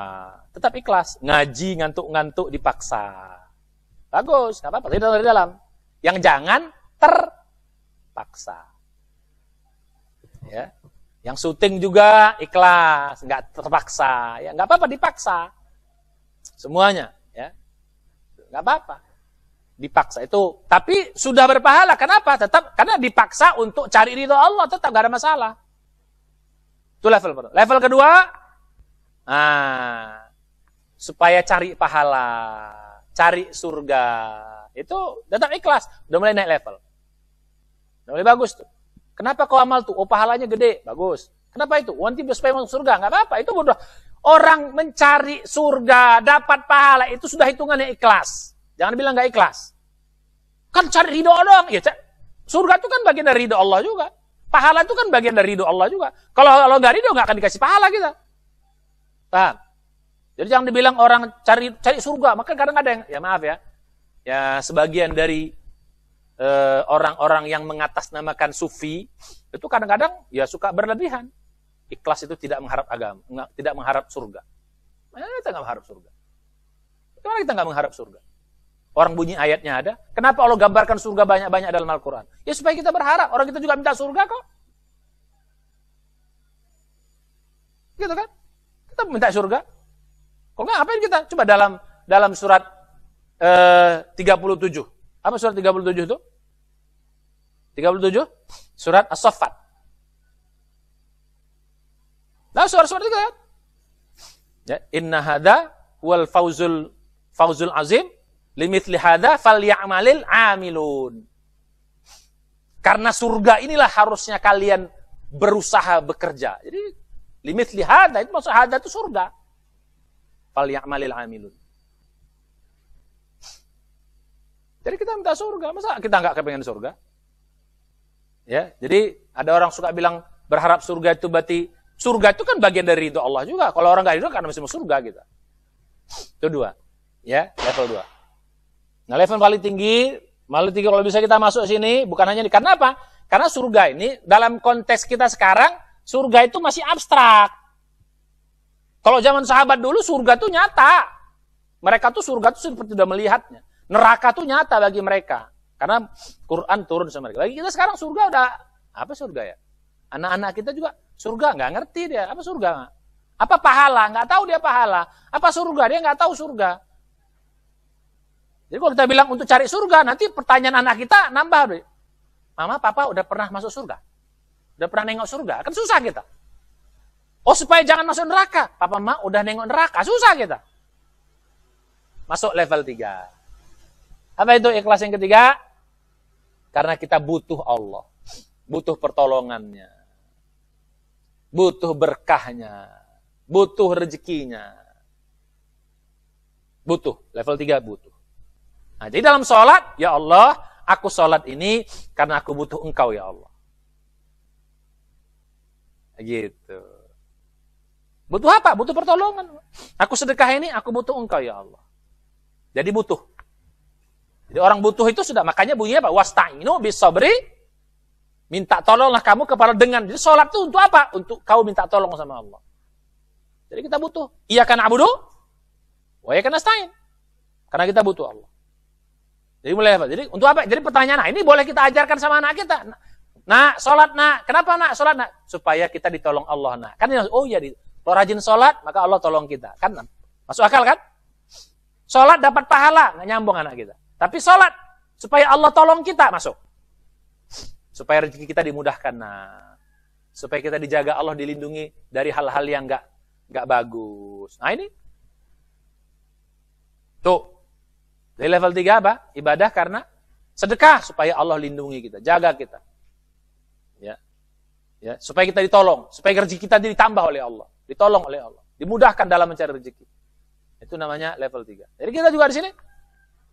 tetap ikhlas. Ngaji ngantuk-ngantuk dipaksa. Bagus, nggak apa-apa, tidak dari dalam. Yang jangan terpaksa. Ya, yang syuting juga ikhlas, nggak terpaksa. Ya, nggak apa-apa dipaksa. Semuanya, ya, nggak apa-apa. Dipaksa itu, tapi sudah berpahala. Kenapa? Tetap karena dipaksa untuk cari ridho Allah, tetap gak ada masalah. Itu level pertama. Level kedua, supaya cari pahala, cari surga, itu tetap ikhlas. Udah mulai naik level. Udah mulai bagus tuh. Kenapa kau amal tuh? Oh, pahalanya gede, bagus. Kenapa itu? Nanti supaya masuk surga, nggak apa-apa. Itu bodoh. Orang mencari surga, dapat pahala, itu sudah hitungannya ikhlas. Jangan bilang nggak ikhlas. Kan cari ridho doang. Ya, surga itu kan bagian dari ridho Allah juga. Pahala itu kan bagian dari ridho Allah juga. Kalau nggak ridho, nggak akan dikasih pahala kita. Paham? Jadi jangan dibilang orang cari surga. Maka kadang ada yang, ya maaf ya, ya sebagian dari orang-orang yang mengatasnamakan sufi, itu kadang-kadang ya suka berlebihan. Ikhlas itu tidak mengharap agama, tidak mengharap surga. Kita nggak mengharap surga. Gimana kita nggak mengharap surga? Orang bunyi ayatnya ada. Kenapa Allah gambarkan surga banyak-banyak dalam Al-Quran? Ya supaya kita berharap. Orang kita juga minta surga kok. Gitu kan? Kita minta surga. Kok nggak ngapain kita? Coba dalam surat 37. Apa surat 37 itu? 37? Surat As-Saffat. Nah, surat-surat itu kan? Ya, inna hadza wal fawzul azim. Limithli hadza falyamalil amilun. Karena surga inilah harusnya kalian berusaha bekerja. Jadi limithli hadza itu maksud hadza itu surga. Falyamalil amilun. Jadi kita minta surga, masa kita enggak kepengen surga? Ya, jadi ada orang suka bilang berharap surga itu berarti surga itu kan bagian dari ridho Allah juga. Kalau orang enggak ridho kan mesti masuk surga gitu. Itu dua. Ya, level 2. Nah, level paling tinggi kalau bisa kita masuk sini, bukan hanya karena apa? Karena surga ini, dalam konteks kita sekarang, surga itu masih abstrak. Kalau zaman sahabat dulu, surga itu nyata. Mereka tuh surga itu seperti sudah melihatnya. Neraka tuh nyata bagi mereka. Karena Quran turun sama mereka. Bagi kita sekarang surga udah, apa surga ya? Anak-anak kita juga surga, nggak ngerti dia. Apa surga? Apa pahala? Nggak tahu dia pahala. Apa surga? Dia nggak tahu surga. Jadi kalau kita bilang untuk cari surga, nanti pertanyaan anak kita nambah. Mama, papa udah pernah masuk surga? Udah pernah nengok surga? Kan susah kita. Oh, supaya jangan masuk neraka. Papa, mama udah nengok neraka. Susah kita. Masuk level 3. Apa itu ikhlas yang ketiga? Karena kita butuh Allah. Butuh pertolongannya. Butuh berkahnya. butuh rezekinya. Butuh, level 3 butuh. Nah, jadi dalam sholat, ya Allah, aku sholat ini karena aku butuh Engkau, ya Allah. Gitu. Butuh apa? Butuh pertolongan. Aku sedekah ini, aku butuh Engkau, ya Allah. Jadi butuh. Jadi orang butuh itu sudah, makanya bunyinya apa? Wasta'inu bis-sabri. Minta tolonglah kamu kepada dengan. Jadi sholat itu untuk apa? Untuk kau minta tolong sama Allah. Jadi kita butuh. Iyyaka na'budu wa iyyaka nasta'in. Karena kita butuh Allah. Jadi mulai apa? Jadi untuk apa? Jadi pertanyaan, nah ini boleh kita ajarkan sama anak kita. Nak, sholat nak. Kenapa nak? Sholat nak. Supaya kita ditolong Allah nak. Kan oh iya, kalau rajin sholat, maka Allah tolong kita. Kan masuk akal kan? Sholat dapat pahala. Nggak nyambung anak kita. Tapi sholat, supaya Allah tolong kita, masuk. Supaya rezeki kita dimudahkan. Nah, supaya kita dijaga Allah, dilindungi dari hal-hal yang nggak bagus. Nah ini. Tuh. Dari level 3 apa? Ibadah karena sedekah. Supaya Allah lindungi kita, jaga kita. Ya, supaya kita ditolong. Supaya rezeki kita ditambah oleh Allah. Ditolong oleh Allah. Dimudahkan dalam mencari rezeki. Itu namanya level 3. Jadi kita juga di sini.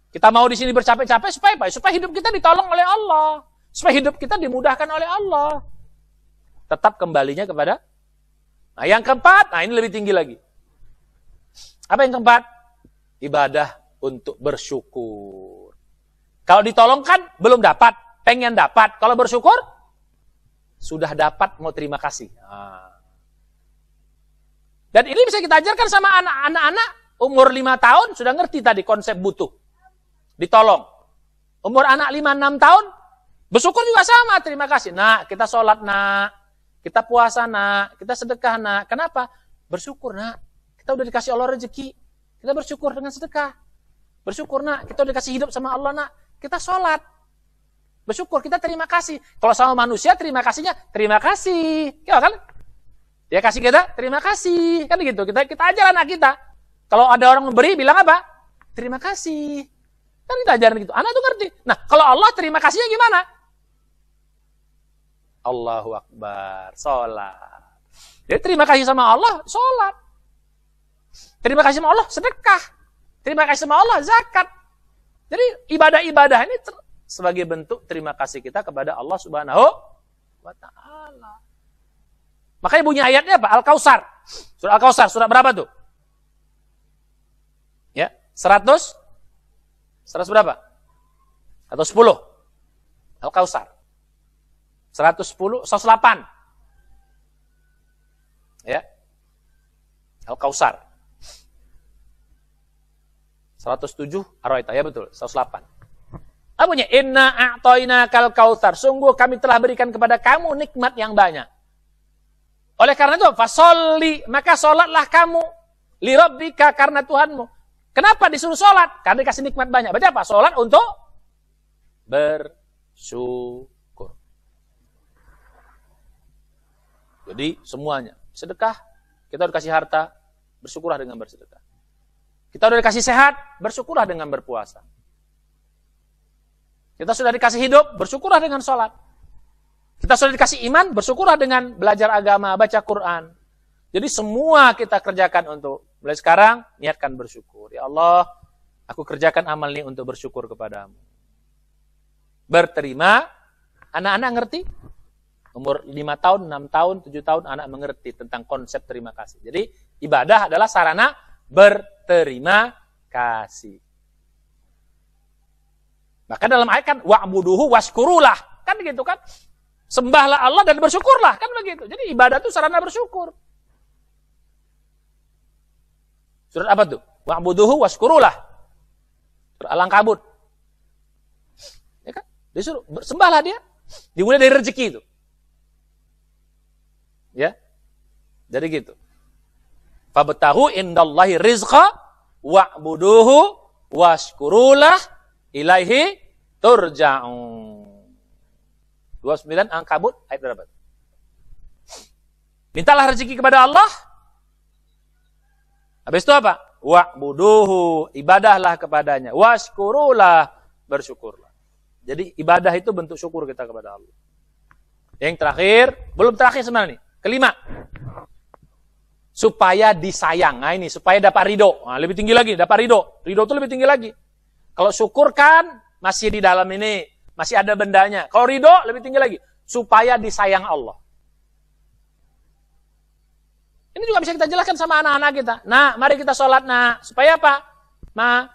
Kita mau di sini bercapek-capek supaya apa? Supaya hidup kita ditolong oleh Allah. Supaya hidup kita dimudahkan oleh Allah. Tetap kembalinya kepada. Nah yang keempat, nah ini lebih tinggi lagi. Apa yang keempat? Ibadah untuk bersyukur. Kalau ditolong kan belum dapat, pengen dapat. Kalau bersyukur, sudah dapat, mau terima kasih. Nah. Dan ini bisa kita ajarkan sama anak-anak umur 5 tahun, sudah ngerti tadi konsep butuh. Ditolong. Umur anak 5-6 tahun, bersyukur juga sama, terima kasih. Nak, kita sholat nak, kita puasa nak, kita sedekah nak. Kenapa? Bersyukur nak, kita udah dikasih Allah rezeki, kita bersyukur dengan sedekah. Bersyukur nak, kita udah dikasih hidup sama Allah nak, kita sholat. Bersyukur, kita terima kasih. Kalau sama manusia, terima kasihnya, terima kasih. Ya kan? Dia kasih kita, terima kasih. Kan gitu, kita ajar anak kita. Kalau ada orang memberi, bilang apa? Terima kasih. Kan kita ajarin gitu. Anak tuh ngerti. Nah, kalau Allah terima kasihnya gimana? Allahu Akbar. Sholat. Jadi terima kasih sama Allah, sholat. Terima kasih sama Allah, sedekah. Terima kasih sama Allah, zakat. Jadi ibadah-ibadah ini sebagai bentuk terima kasih kita kepada Allah Subhanahu wa Ta'ala. Makanya bunyi ayatnya apa? Al-Kautsar. Surah Al-Kautsar, surah berapa tuh? Ya, 100 berapa? 110. Al-Kautsar. 110, 108. Ya. Al-Kautsar. 107 Ar-Ra'ita, ya betul, 108. Apa bunyi? Inna a'tainakal kautsar. Sungguh kami telah berikan kepada kamu nikmat yang banyak. Oleh karena itu, fasolli, maka sholatlah kamu li rabbika, karena Tuhanmu. Kenapa disuruh sholat? Karena dikasih nikmat banyak. Berarti apa? Sholat untuk bersyukur. Jadi semuanya. Sedekah, kita udah kasih harta, bersyukurlah dengan bersedekah. Kita udah dikasih sehat, bersyukurlah dengan berpuasa. Kita sudah dikasih hidup, bersyukurlah dengan sholat. Kita sudah dikasih iman, bersyukurlah dengan belajar agama, baca Quran. Jadi semua kita kerjakan untuk, mulai sekarang, niatkan bersyukur. Ya Allah, aku kerjakan amal ini untuk bersyukur kepadamu. Berterima, anak-anak ngerti? Umur 5 tahun, 6 tahun, 7 tahun, anak mengerti tentang konsep terima kasih. Jadi ibadah adalah sarana berterima kasih. Bahkan dalam ayat kan, wa'buduhu waskurulah. Kan begitu kan? Sembahlah Allah dan bersyukurlah. Kan begitu. Jadi ibadah itu sarana bersyukur. Surat apa tuh? Wa'buduhu waskurulah. Surat Al-Ankabut. Ya kan? Disuruh, sembahlah dia. Dimulai dari rezeki itu. Ya. Jadi gitu. Fabtahu indallahi rizqa wa'buduhu waskurulah ilaihi turja'un. 29 Ankabut ayat berapa? Mintalah rezeki kepada Allah. Habis itu apa? Wa'buduhu, ibadahlah kepadanya. Waskurulah, bersyukurlah. Jadi ibadah itu bentuk syukur kita kepada Allah. Yang terakhir, belum terakhir sebenarnya nih. Kelima. supaya disayang. Nah ini, supaya dapat ridho. Nah, lebih tinggi lagi, dapat ridho. Ridho itu lebih tinggi lagi. Kalau syukur kan, masih di dalam ini, masih ada bendanya. Kalau ridho, lebih tinggi lagi. Supaya disayang Allah. Ini juga bisa kita jelaskan sama anak-anak kita. Nah, mari kita sholat, nah. Supaya apa? Nah,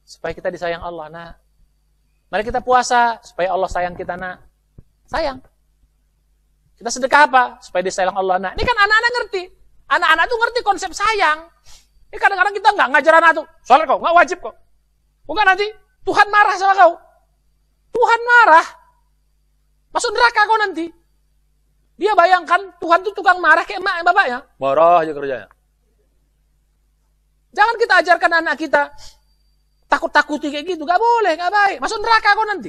supaya kita disayang Allah, nah. Mari kita puasa, supaya Allah sayang kita, nah. Sayang. Kita sedekah apa? Supaya disayang Allah. Nah, ini kan anak-anak ngerti. Anak-anak tuh ngerti konsep sayang. Ini kadang-kadang kita nggak ngajar anak tuh. Sholat kok, nggak wajib kok. Bukan nanti Tuhan marah sama kau. Tuhan marah. Masuk neraka kau nanti. Dia bayangkan Tuhan tuh tukang marah kayak emak bapaknya. Marah aja kerjanya. Jangan kita ajarkan anak kita takut-takuti kayak gitu. Nggak boleh, nggak baik. Masuk neraka kau nanti.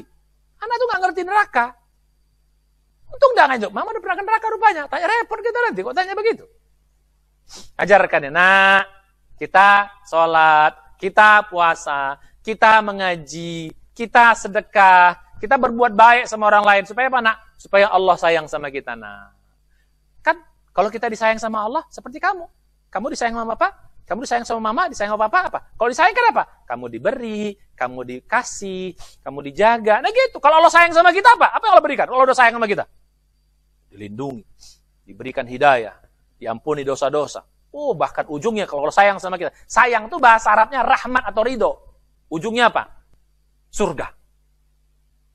Anak tuh nggak ngerti neraka. Untung dah ngajak, mama udah pernah ke neraka rupanya. Tanya repot kita nanti, kok tanya begitu? Ajarkan ya, nah, kita sholat, kita puasa, kita mengaji, kita sedekah, kita berbuat baik sama orang lain. Supaya apa, nak? Supaya Allah sayang sama kita, nah. Kan, kalau kita disayang sama Allah, seperti kamu. Kamu disayang sama Bapak, kamu disayang sama Mama, disayang sama Papa, apa? Kalau disayang kan apa? Kamu diberi, kamu dikasih, kamu dijaga. Nah gitu, kalau Allah sayang sama kita apa? Apa yang Allah berikan? Kalau Allah udah sayang sama kita? Dilindungi, diberikan hidayah, diampuni dosa-dosa. Oh, bahkan ujungnya kalau Allah sayang sama kita. Sayang itu bahasa Arabnya rahmat atau ridho. Ujungnya apa? Surga.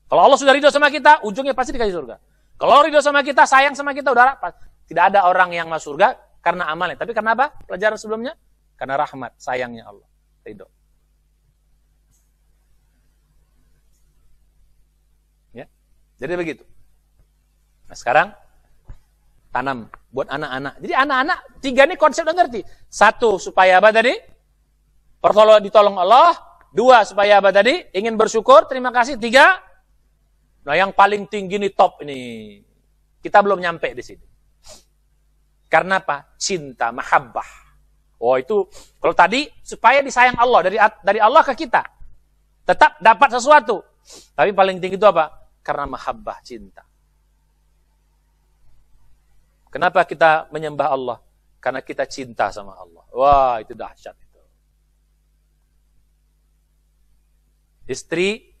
Kalau Allah sudah ridho sama kita, ujungnya pasti dikasih surga. Kalau Allah ridho sama kita, sayang sama kita, udah tidak ada orang yang masuk surga karena amalnya. Tapi karena apa? Pelajaran sebelumnya? Karena rahmat, sayangnya Allah. Ridho. Ya. Jadi begitu. Nah sekarang, tanam buat anak-anak. Jadi anak-anak, tiga ini konsep udah ngerti. Satu, supaya apa tadi? Ditolong Allah. Dua, supaya apa tadi? Ingin bersyukur, terima kasih. Tiga, nah yang paling tinggi ini top ini. Kita belum nyampe di sini. Karena apa? Cinta, mahabbah. Oh itu, kalau tadi, supaya disayang Allah. Dari Allah ke kita. Tetap dapat sesuatu. Tapi paling tinggi itu apa? Karena mahabbah, cinta. Kenapa kita menyembah Allah? Karena kita cinta sama Allah. Wah, itu dahsyat itu. Istri,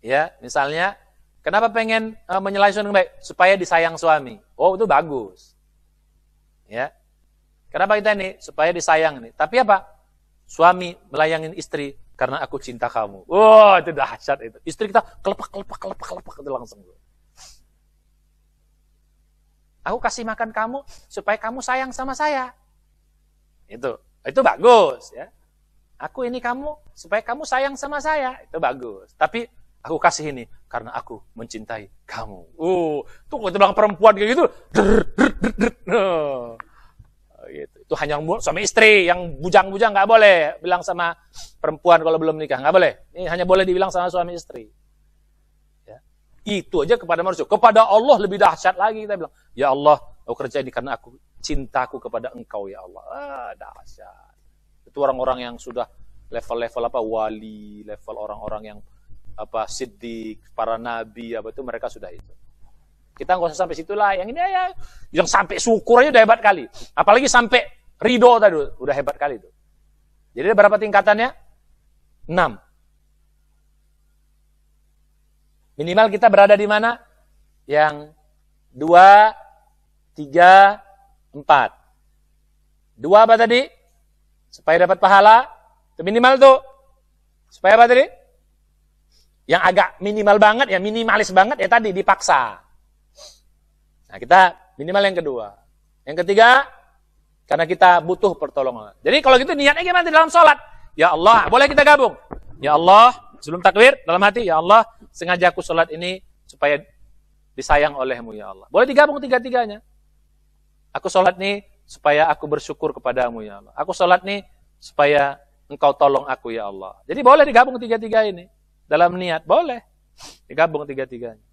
ya, misalnya, kenapa pengen menyelai suami baik? Supaya disayang suami. Oh, itu bagus. Ya. Kenapa kita ini? Supaya disayang nih. Tapi apa? Suami melayangin istri karena aku cinta kamu. Wah, itu dahsyat itu. Istri kita kelepak itu langsung. Aku kasih makan kamu supaya kamu sayang sama saya. Itu bagus ya. Aku ini kamu supaya kamu sayang sama saya. Itu bagus. Tapi aku kasih ini karena aku mencintai kamu. Tuh kalau bilang perempuan kayak gitu. Gitu. Itu hanya suami istri yang bujang-bujang nggak boleh bilang sama perempuan kalau belum nikah, nggak boleh. Ini hanya boleh dibilang sama suami istri. Itu aja kepada manusia. Kepada Allah lebih dahsyat lagi kita bilang, ya Allah, aku kerja ini karena aku cintaku kepada Engkau ya Allah. Dahsyat. Itu orang-orang yang sudah level-level apa wali, level orang-orang yang apa siddiq, para nabi, apa itu mereka sudah itu. Kita nggak usah sampai situlah. Yang ini ya, yang sampai syukur aja udah hebat kali. Apalagi sampai ridho tadi udah hebat kali itu. Jadi berapa tingkatannya? 6. Minimal kita berada di mana? Yang 2, 3, 4. 2 apa tadi? Supaya dapat pahala. Itu minimal tuh. Supaya apa tadi? Yang agak minimal banget, ya minimalis banget, ya tadi dipaksa. Nah kita minimal yang kedua. Yang ketiga, karena kita butuh pertolongan. Jadi kalau gitu niatnya gimana di dalam sholat? Ya Allah, boleh kita gabung. Ya Allah, sebelum takbir, dalam hati, ya Allah, sengaja aku sholat ini supaya disayang olehmu ya Allah. Boleh digabung tiga-tiganya. Aku sholat ini supaya aku bersyukur kepadamu ya Allah. Aku sholat ini supaya engkau tolong aku ya Allah. Jadi boleh digabung tiga-tiga ini. Dalam niat, boleh. Digabung tiga-tiganya.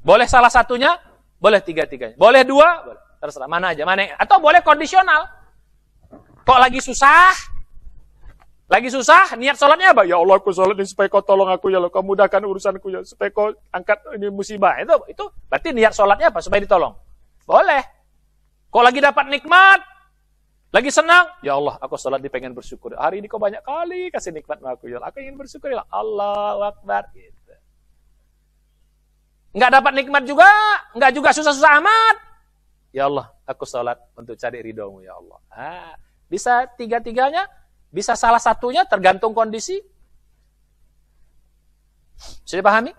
Boleh salah satunya, boleh tiga-tiganya. Boleh 2, boleh. Terserah, mana aja. Atau boleh kondisional. Kok lagi susah, niat sholatnya apa? Ya Allah, aku sholat ini supaya kau tolong aku ya Allah, kau mudahkan urusanku ya, supaya kau angkat ini musibah. Itu berarti niat sholatnya apa? Supaya ditolong. Boleh. Kok lagi dapat nikmat, Lagi senang, ya Allah, aku sholat di pengen bersyukur. Hari ini kau banyak kali kasih nikmat sama aku, ya Allah. Aku ingin bersyukur, ya Allah. Allahu Akbar. Gitu. Nggak dapat nikmat juga, nggak juga susah-susah amat. Ya Allah, aku sholat untuk cari ridhomu, ya Allah. Bisa tiga-tiganya, bisa salah satunya, tergantung kondisi. Sudah dipahami?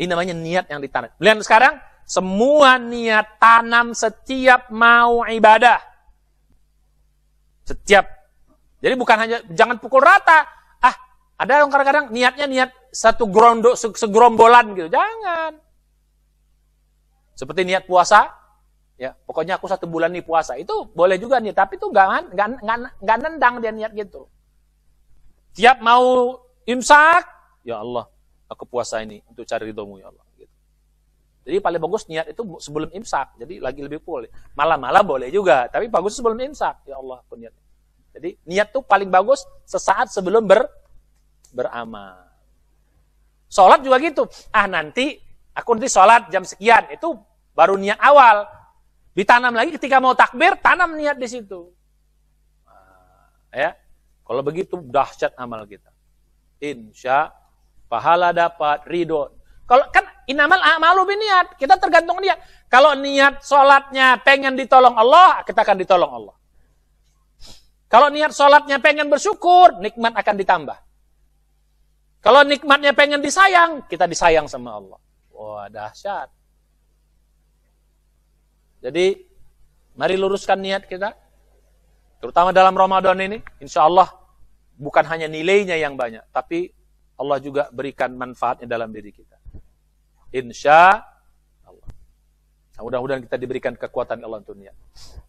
Ini namanya niat yang ditanam. Lihat sekarang, semua niat tanam setiap mau ibadah. Setiap. Jadi bukan hanya, jangan pukul rata. Ada yang kadang-kadang niatnya niat satu segerombolan gitu. Jangan. Seperti niat puasa. Ya, pokoknya aku 1 bulan nih puasa. Itu boleh juga nih, tapi itu nggak nendang dia niat gitu. Tiap mau imsak, ya Allah, aku puasa ini untuk cari ridhomu, ya Allah. Gitu. Jadi paling bagus niat itu sebelum imsak. Jadi lagi lebih boleh. Malam-malam boleh juga, tapi bagus sebelum imsak. Ya Allah, aku niat. Jadi niat tuh paling bagus sesaat sebelum beramal. Sholat juga gitu. Nanti aku sholat jam sekian. Itu baru niat awal. Ditanam lagi ketika mau takbir, tanam niat di situ. Ya, kalau begitu dahsyat amal kita. Insya pahala dapat, ridho. Kalau kan inamal a'malu biniat, kita tergantung niat. Kalau niat sholatnya pengen ditolong Allah, kita akan ditolong Allah. Kalau niat sholatnya pengen bersyukur, nikmat akan ditambah. Kalau nikmatnya pengen disayang, kita disayang sama Allah. Wah, dahsyat. Jadi, mari luruskan niat kita. Terutama dalam Ramadan ini, insya Allah bukan hanya nilainya yang banyak, tapi Allah juga berikan manfaatnya dalam diri kita. Insya Allah. Nah, mudah-mudahan kita diberikan kekuatan Allah untuk niat.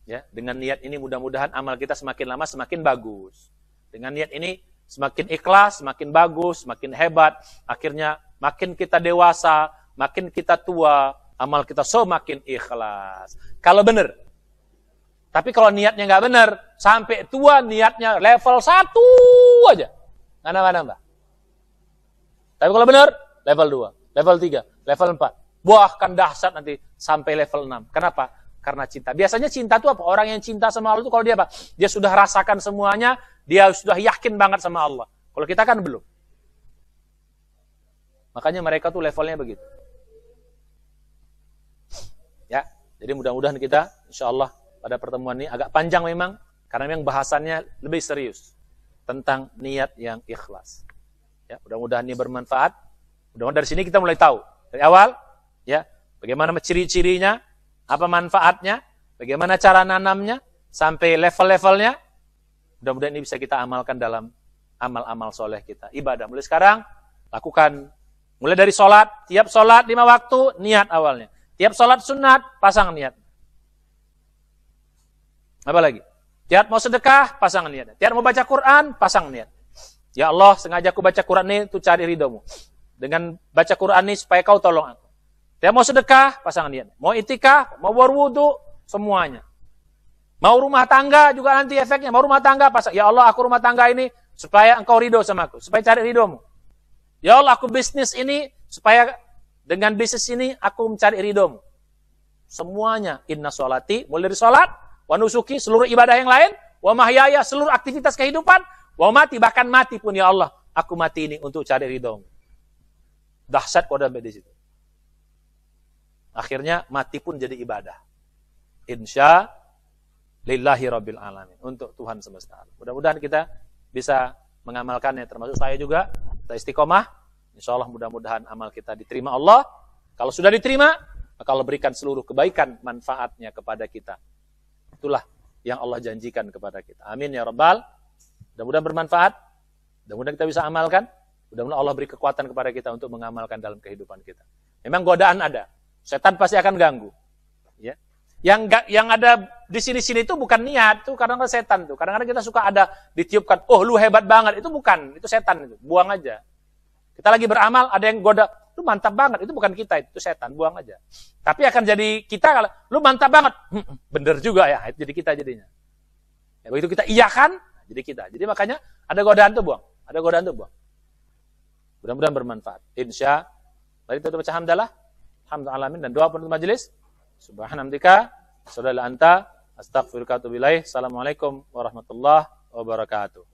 Ya, dengan niat ini mudah-mudahan amal kita semakin lama semakin bagus. Dengan niat ini semakin ikhlas, semakin bagus, semakin hebat. Akhirnya makin kita dewasa, makin kita tua, amal kita semakin ikhlas. Kalau benar. Tapi kalau niatnya nggak benar, sampai tua niatnya level 1 aja. Nggak nambah-nambah. Tapi kalau benar, level 2, level 3, level 4. Bahkan dahsyat nanti sampai level 6. Kenapa? Karena cinta. Biasanya cinta itu apa? Orang yang cinta sama Allah itu kalau dia apa? Dia sudah rasakan semuanya, dia sudah yakin banget sama Allah. Kalau kita kan belum. Makanya mereka tuh levelnya begitu. Ya, jadi mudah-mudahan kita insya Allah pada pertemuan ini agak panjang memang, karena memang bahasannya lebih serius tentang niat yang ikhlas. Ya, mudah-mudahan ini bermanfaat. Mudah-mudahan dari sini kita mulai tahu dari awal, ya, bagaimana ciri-cirinya, apa manfaatnya, bagaimana cara nanamnya, sampai level-levelnya. Mudah-mudahan ini bisa kita amalkan dalam amal-amal soleh kita. Ibadah mulai sekarang lakukan, mulai dari sholat, tiap sholat 5 waktu niat awalnya. Tiap sholat sunat pasang niat. Apa lagi? Tiap mau sedekah, pasang niat. Tiap mau baca Quran, pasang niat. Ya Allah, sengaja aku baca Quran ini untuk cari ridhomu. Dengan baca Quran ini supaya kau tolong aku. Tiap mau sedekah, pasang niat. Mau itikaf, mau berwudu, semuanya. Mau rumah tangga juga nanti efeknya. Mau rumah tangga, pasang. Ya Allah, aku rumah tangga ini supaya engkau ridho sama aku. Supaya cari ridhomu. Ya Allah, aku bisnis ini supaya dengan bisnis ini aku mencari ridhomu. Semuanya. Inna sholati, mulai dari sholat, wa nusuki, seluruh ibadah yang lain, wa mahyaya, seluruh aktivitas kehidupan, wa mati, bahkan mati pun ya Allah, aku mati ini untuk cari ridhomu. Dahsyat kau sampai di situ. Akhirnya mati pun jadi ibadah. Insya lillahi rabbil alamin. Untuk Tuhan semesta alam. Mudah-mudahan kita bisa mengamalkannya, termasuk saya juga. Kita istiqomah. Insya Allah mudah-mudahan amal kita diterima Allah. Kalau sudah diterima, maka Allah berikan seluruh kebaikan manfaatnya kepada kita. Itulah yang Allah janjikan kepada kita. Amin ya rabbal. Mudah-mudahan bermanfaat. Mudah-mudahan kita bisa amalkan. Mudah-mudahan Allah beri kekuatan kepada kita untuk mengamalkan dalam kehidupan kita. Memang godaan ada. Setan pasti akan ganggu. Ya. Yang ada di sini-sini itu bukan niat, itu kadang-kadang setan tuh. Kadang-kadang kita suka ada ditiupkan, "Oh, lu hebat banget." Itu bukan, itu setan itu. Buang aja. Kita lagi beramal, ada yang goda, "Lu mantap banget." Itu bukan kita, itu setan, buang aja. Tapi akan jadi kita kalau, "Lu mantap banget." Bener juga ya, itu jadi kita jadinya. Ya, begitu kita iyakan, jadi kita. Jadi makanya ada godaan tuh buang. Ada godaan tuh buang. Mudah-mudahan bermanfaat. Insya. Mari kita baca hamdalah. Alhamdulillah alamin dan doa penutup majelis. Subhanallah, saudara anta, Astaghfiruka wa atubu ilaih. Assalamualaikum warahmatullahi wabarakatuh.